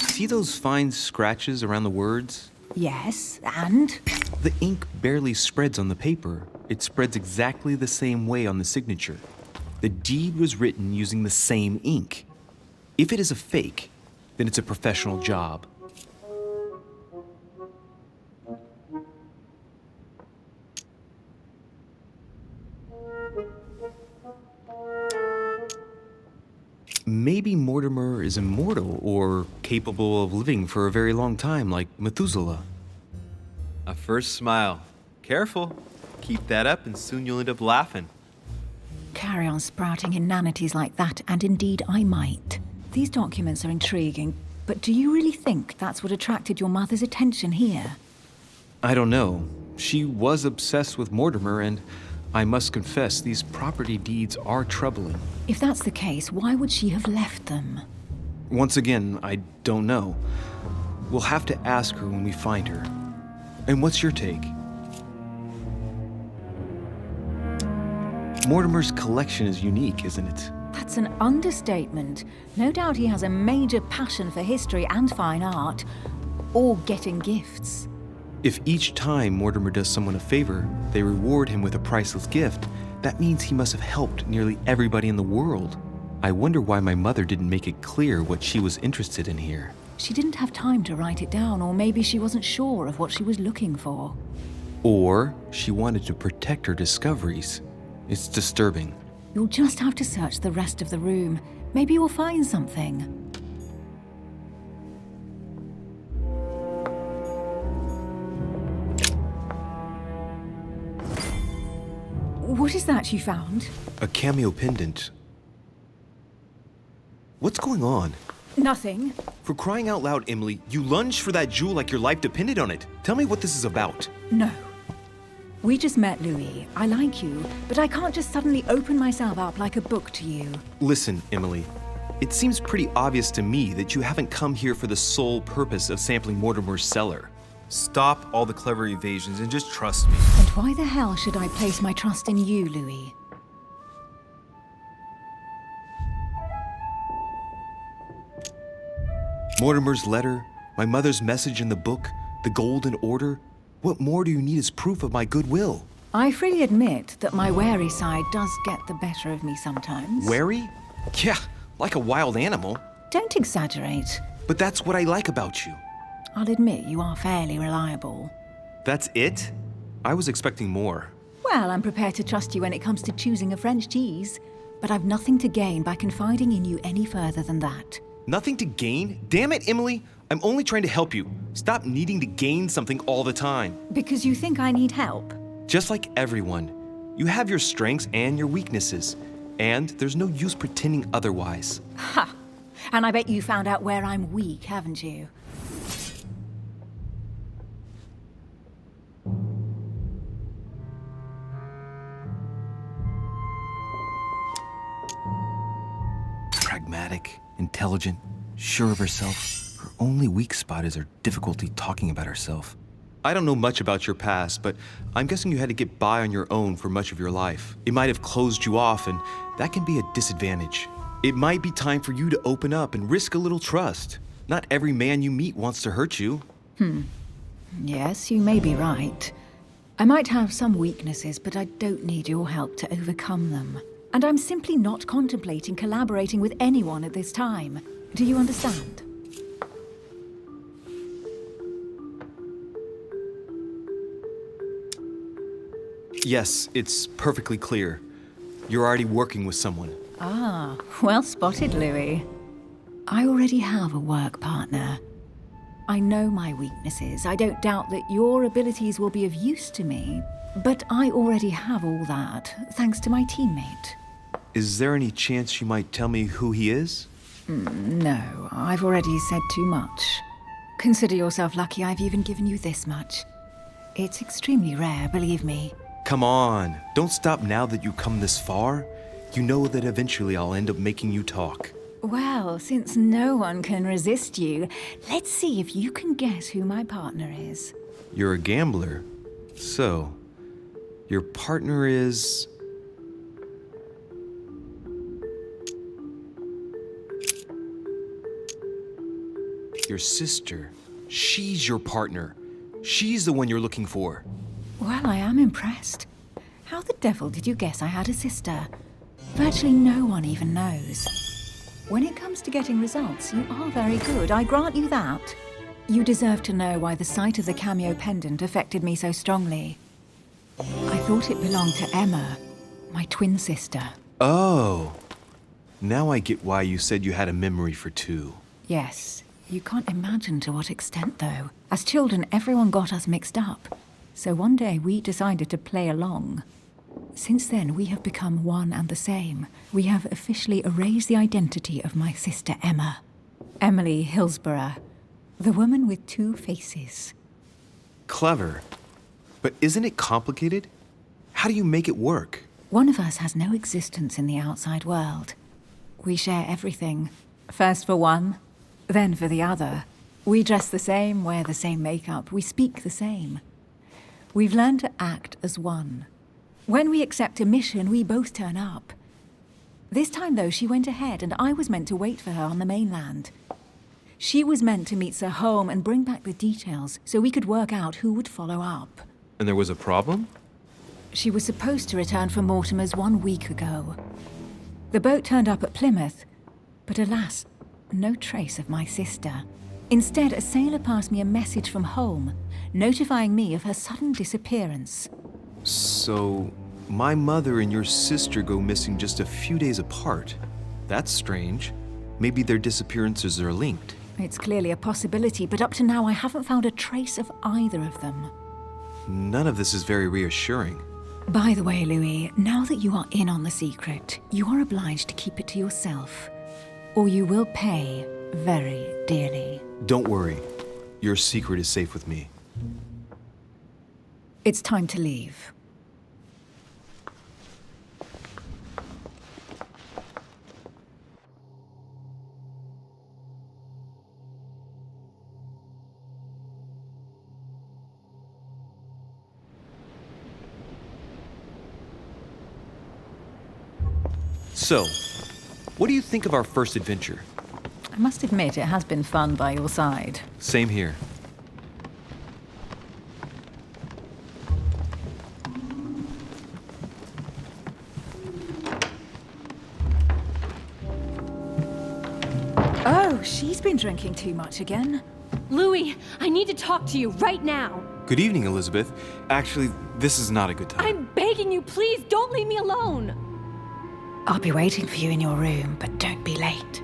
See those fine scratches around the words? Yes, and? The ink barely spreads on the paper. It spreads exactly the same way on the signature. The deed was written using the same ink. If it is a fake, then it's a professional job. Maybe Mortimer is immortal or capable of living for a very long time, like Methuselah. A first smile. Careful. Keep that up and soon you'll end up laughing. Carry on sprouting inanities like that, and indeed I might. These documents are intriguing, but do you really think that's what attracted your mother's attention here? I don't know. She was obsessed with Mortimer, and I must confess, these property deeds are troubling. If that's the case, why would she have left them? Once again, I don't know. We'll have to ask her when we find her. And what's your take? Mortimer's collection is unique, isn't it? That's an understatement. No doubt he has a major passion for history and fine art, or getting gifts. If each time Mortimer does someone a favor, they reward him with a priceless gift, that means he must have helped nearly everybody in the world. I wonder why my mother didn't make it clear what she was interested in here. She didn't have time to write it down, or maybe she wasn't sure of what she was looking for. Or she wanted to protect her discoveries. It's disturbing. You'll just have to search the rest of the room. Maybe you'll find something. What is that you found? A cameo pendant. What's going on? Nothing. For crying out loud, Emily, you lunged for that jewel like your life depended on it. Tell me what this is about. No. We just met, Louis. I like you, but I can't just suddenly open myself up like a book to you. Listen, Emily. It seems pretty obvious to me that you haven't come here for the sole purpose of sampling Mortimer's cellar. Stop all the clever evasions and just trust me. And why the hell should I place my trust in you, Louis? Mortimer's letter, my mother's message in the book, the Golden Order. What more do you need as proof of my goodwill? I freely admit that my wary side does get the better of me sometimes. Wary? Yeah, like a wild animal. Don't exaggerate. But that's what I like about you. I'll admit you are fairly reliable. That's it? I was expecting more. Well, I'm prepared to trust you when it comes to choosing a French cheese, but I've nothing to gain by confiding in you any further than that. Nothing to gain? Damn it, Emily! I'm only trying to help you. Stop needing to gain something all the time. Because you think I need help? Just like everyone. You have your strengths and your weaknesses, and there's no use pretending otherwise. Ha! And I bet you found out where I'm weak, haven't you? Pragmatic, intelligent, sure of herself. Her only weak spot is her difficulty talking about herself. I don't know much about your past, but I'm guessing you had to get by on your own for much of your life. It might have closed you off, and that can be a disadvantage. It might be time for you to open up and risk a little trust. Not every man you meet wants to hurt you. Yes, you may be right. I might have some weaknesses, but I don't need your help to overcome them. And I'm simply not contemplating collaborating with anyone at this time. Do you understand? Yes, it's perfectly clear. You're already working with someone. Ah, well spotted, Louis. I already have a work partner. I know my weaknesses. I don't doubt that your abilities will be of use to me. But I already have all that, thanks to my teammate. Is there any chance you might tell me who he is? No, I've already said too much. Consider yourself lucky I've even given you this much. It's extremely rare, believe me. Come on, don't stop now that you've come this far. You know that eventually I'll end up making you talk. Well, since no one can resist you, let's see if you can guess who my partner is. You're a gambler. So, your partner is... your sister. She's your partner. She's the one you're looking for. Well, I am impressed. How the devil did you guess I had a sister? Virtually no one even knows. When it comes to getting results, you are very good, I grant you that. You deserve to know why the sight of the cameo pendant affected me so strongly. I thought it belonged to Emma, my twin sister. Oh. Now I get why you said you had a memory for two. Yes, you can't imagine to what extent, though. As children, everyone got us mixed up. So one day we decided to play along. Since then, we have become one and the same. We have officially erased the identity of my sister Emma. Emily Hillsborough, the woman with two faces. Clever. But isn't it complicated? How do you make it work? One of us has no existence in the outside world. We share everything. First for one, then for the other. We dress the same, wear the same makeup, we speak the same. We've learned to act as one. When we accept a mission, we both turn up. This time, though, she went ahead, and I was meant to wait for her on the mainland. She was meant to meet Sir Home and bring back the details so we could work out who would follow up. And there was a problem? She was supposed to return from Mortimer's 1 week ago. The boat turned up at Plymouth, but alas, no trace of my sister. Instead, a sailor passed me a message from home, notifying me of her sudden disappearance. So, my mother and your sister go missing just a few days apart. That's strange. Maybe their disappearances are linked. It's clearly a possibility, but up to now I haven't found a trace of either of them. None of this is very reassuring. By the way, Louis, now that you are in on the secret, you are obliged to keep it to yourself, or you will pay very dearly. Don't worry. Your secret is safe with me. It's time to leave. So, what do you think of our first adventure? I must admit, it has been fun by your side. Same here. Oh, she's been drinking too much again. Louis, I need to talk to you right now. Good evening, Elizabeth. Actually, this is not a good time. I'm begging you, please don't leave me alone. I'll be waiting for you in your room, but don't be late.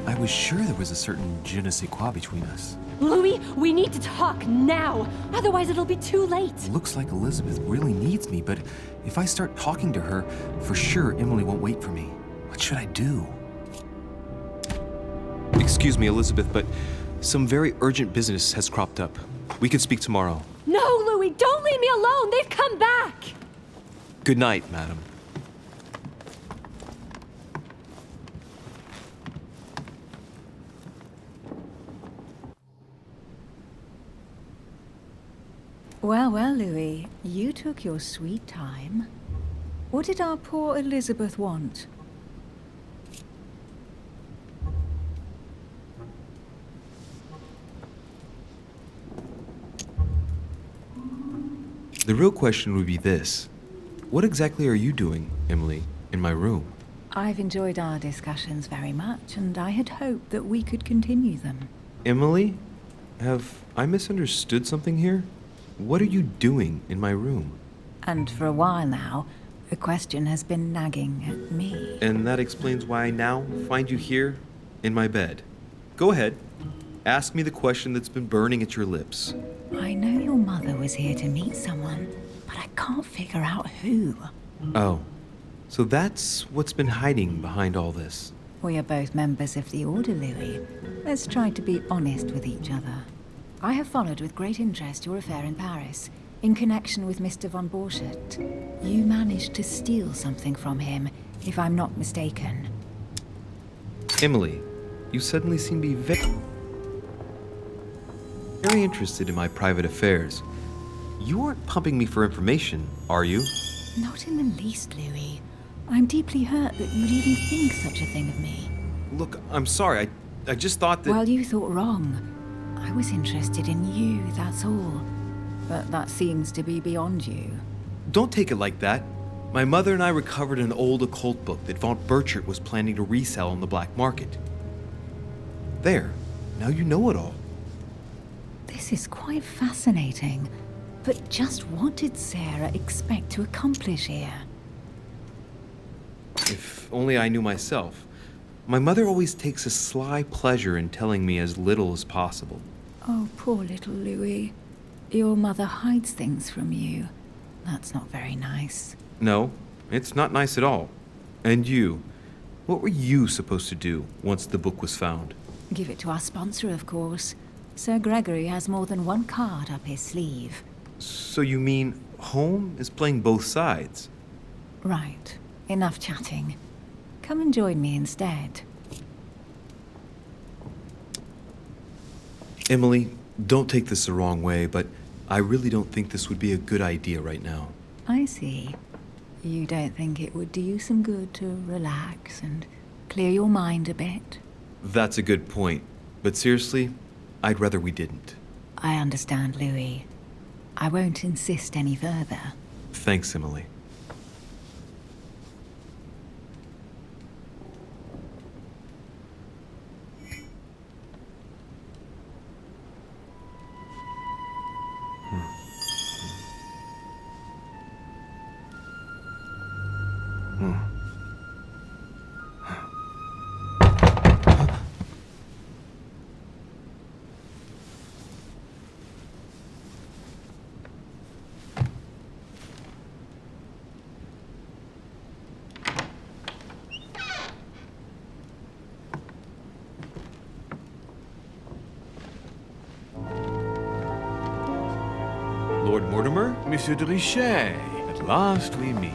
I was sure there was a certain je ne sais quoi between us. Louis, we need to talk now. Otherwise, it'll be too late. Looks like Elizabeth really needs me, but if I start talking to her, for sure Emily won't wait for me. What should I do? Excuse me, Elizabeth, but some very urgent business has cropped up. We could speak tomorrow. No, Louis, don't leave me alone. They've come back. Good night, madam. Well, well, Louis, you took your sweet time. What did our poor Elizabeth want? The real question would be this. What exactly are you doing, Emily, in my room? I've enjoyed our discussions very much, and I had hoped that we could continue them. Emily? Have I misunderstood something here? What are you doing in my room? And for a while now, the question has been nagging at me. And that explains why I now find you here, in my bed. Go ahead. Ask me the question that's been burning at your lips. I know your mother was here to meet someone, but I can't figure out who. Oh, so that's what's been hiding behind all this. We are both members of the Order, Louis. Let's try to be honest with each other. I have followed with great interest your affair in Paris, in connection with Mr. von Borchardt. You managed to steal something from him, if I'm not mistaken. Emily, you suddenly seem to be very interested in my private affairs. You aren't pumping me for information, are you? Not in the least, Louis. I'm deeply hurt that you'd even think such a thing of me. Look, I'm sorry. I just thought that... Well, you thought wrong. I was interested in you, that's all. But that seems to be beyond you. Don't take it like that. My mother and I recovered an old occult book that von Borchardt was planning to resell on the black market. There. Now you know it all. This is quite fascinating. But just what did Sarah expect to accomplish here? If only I knew myself. My mother always takes a sly pleasure in telling me as little as possible. Oh, poor little Louis. Your mother hides things from you. That's not very nice. No, it's not nice at all. And you? What were you supposed to do once the book was found? Give it to our sponsor, of course. Sir Gregory has more than one card up his sleeve. So you mean Home is playing both sides? Right. Enough chatting. Come and join me instead. Emily, don't take this the wrong way, but I really don't think this would be a good idea right now. I see. You don't think it would do you some good to relax and clear your mind a bit? That's a good point. But seriously, I'd rather we didn't. I understand, Louis. I won't insist any further. Thanks, Emily. Lord Mortimer? Monsieur de Richet, at last we meet.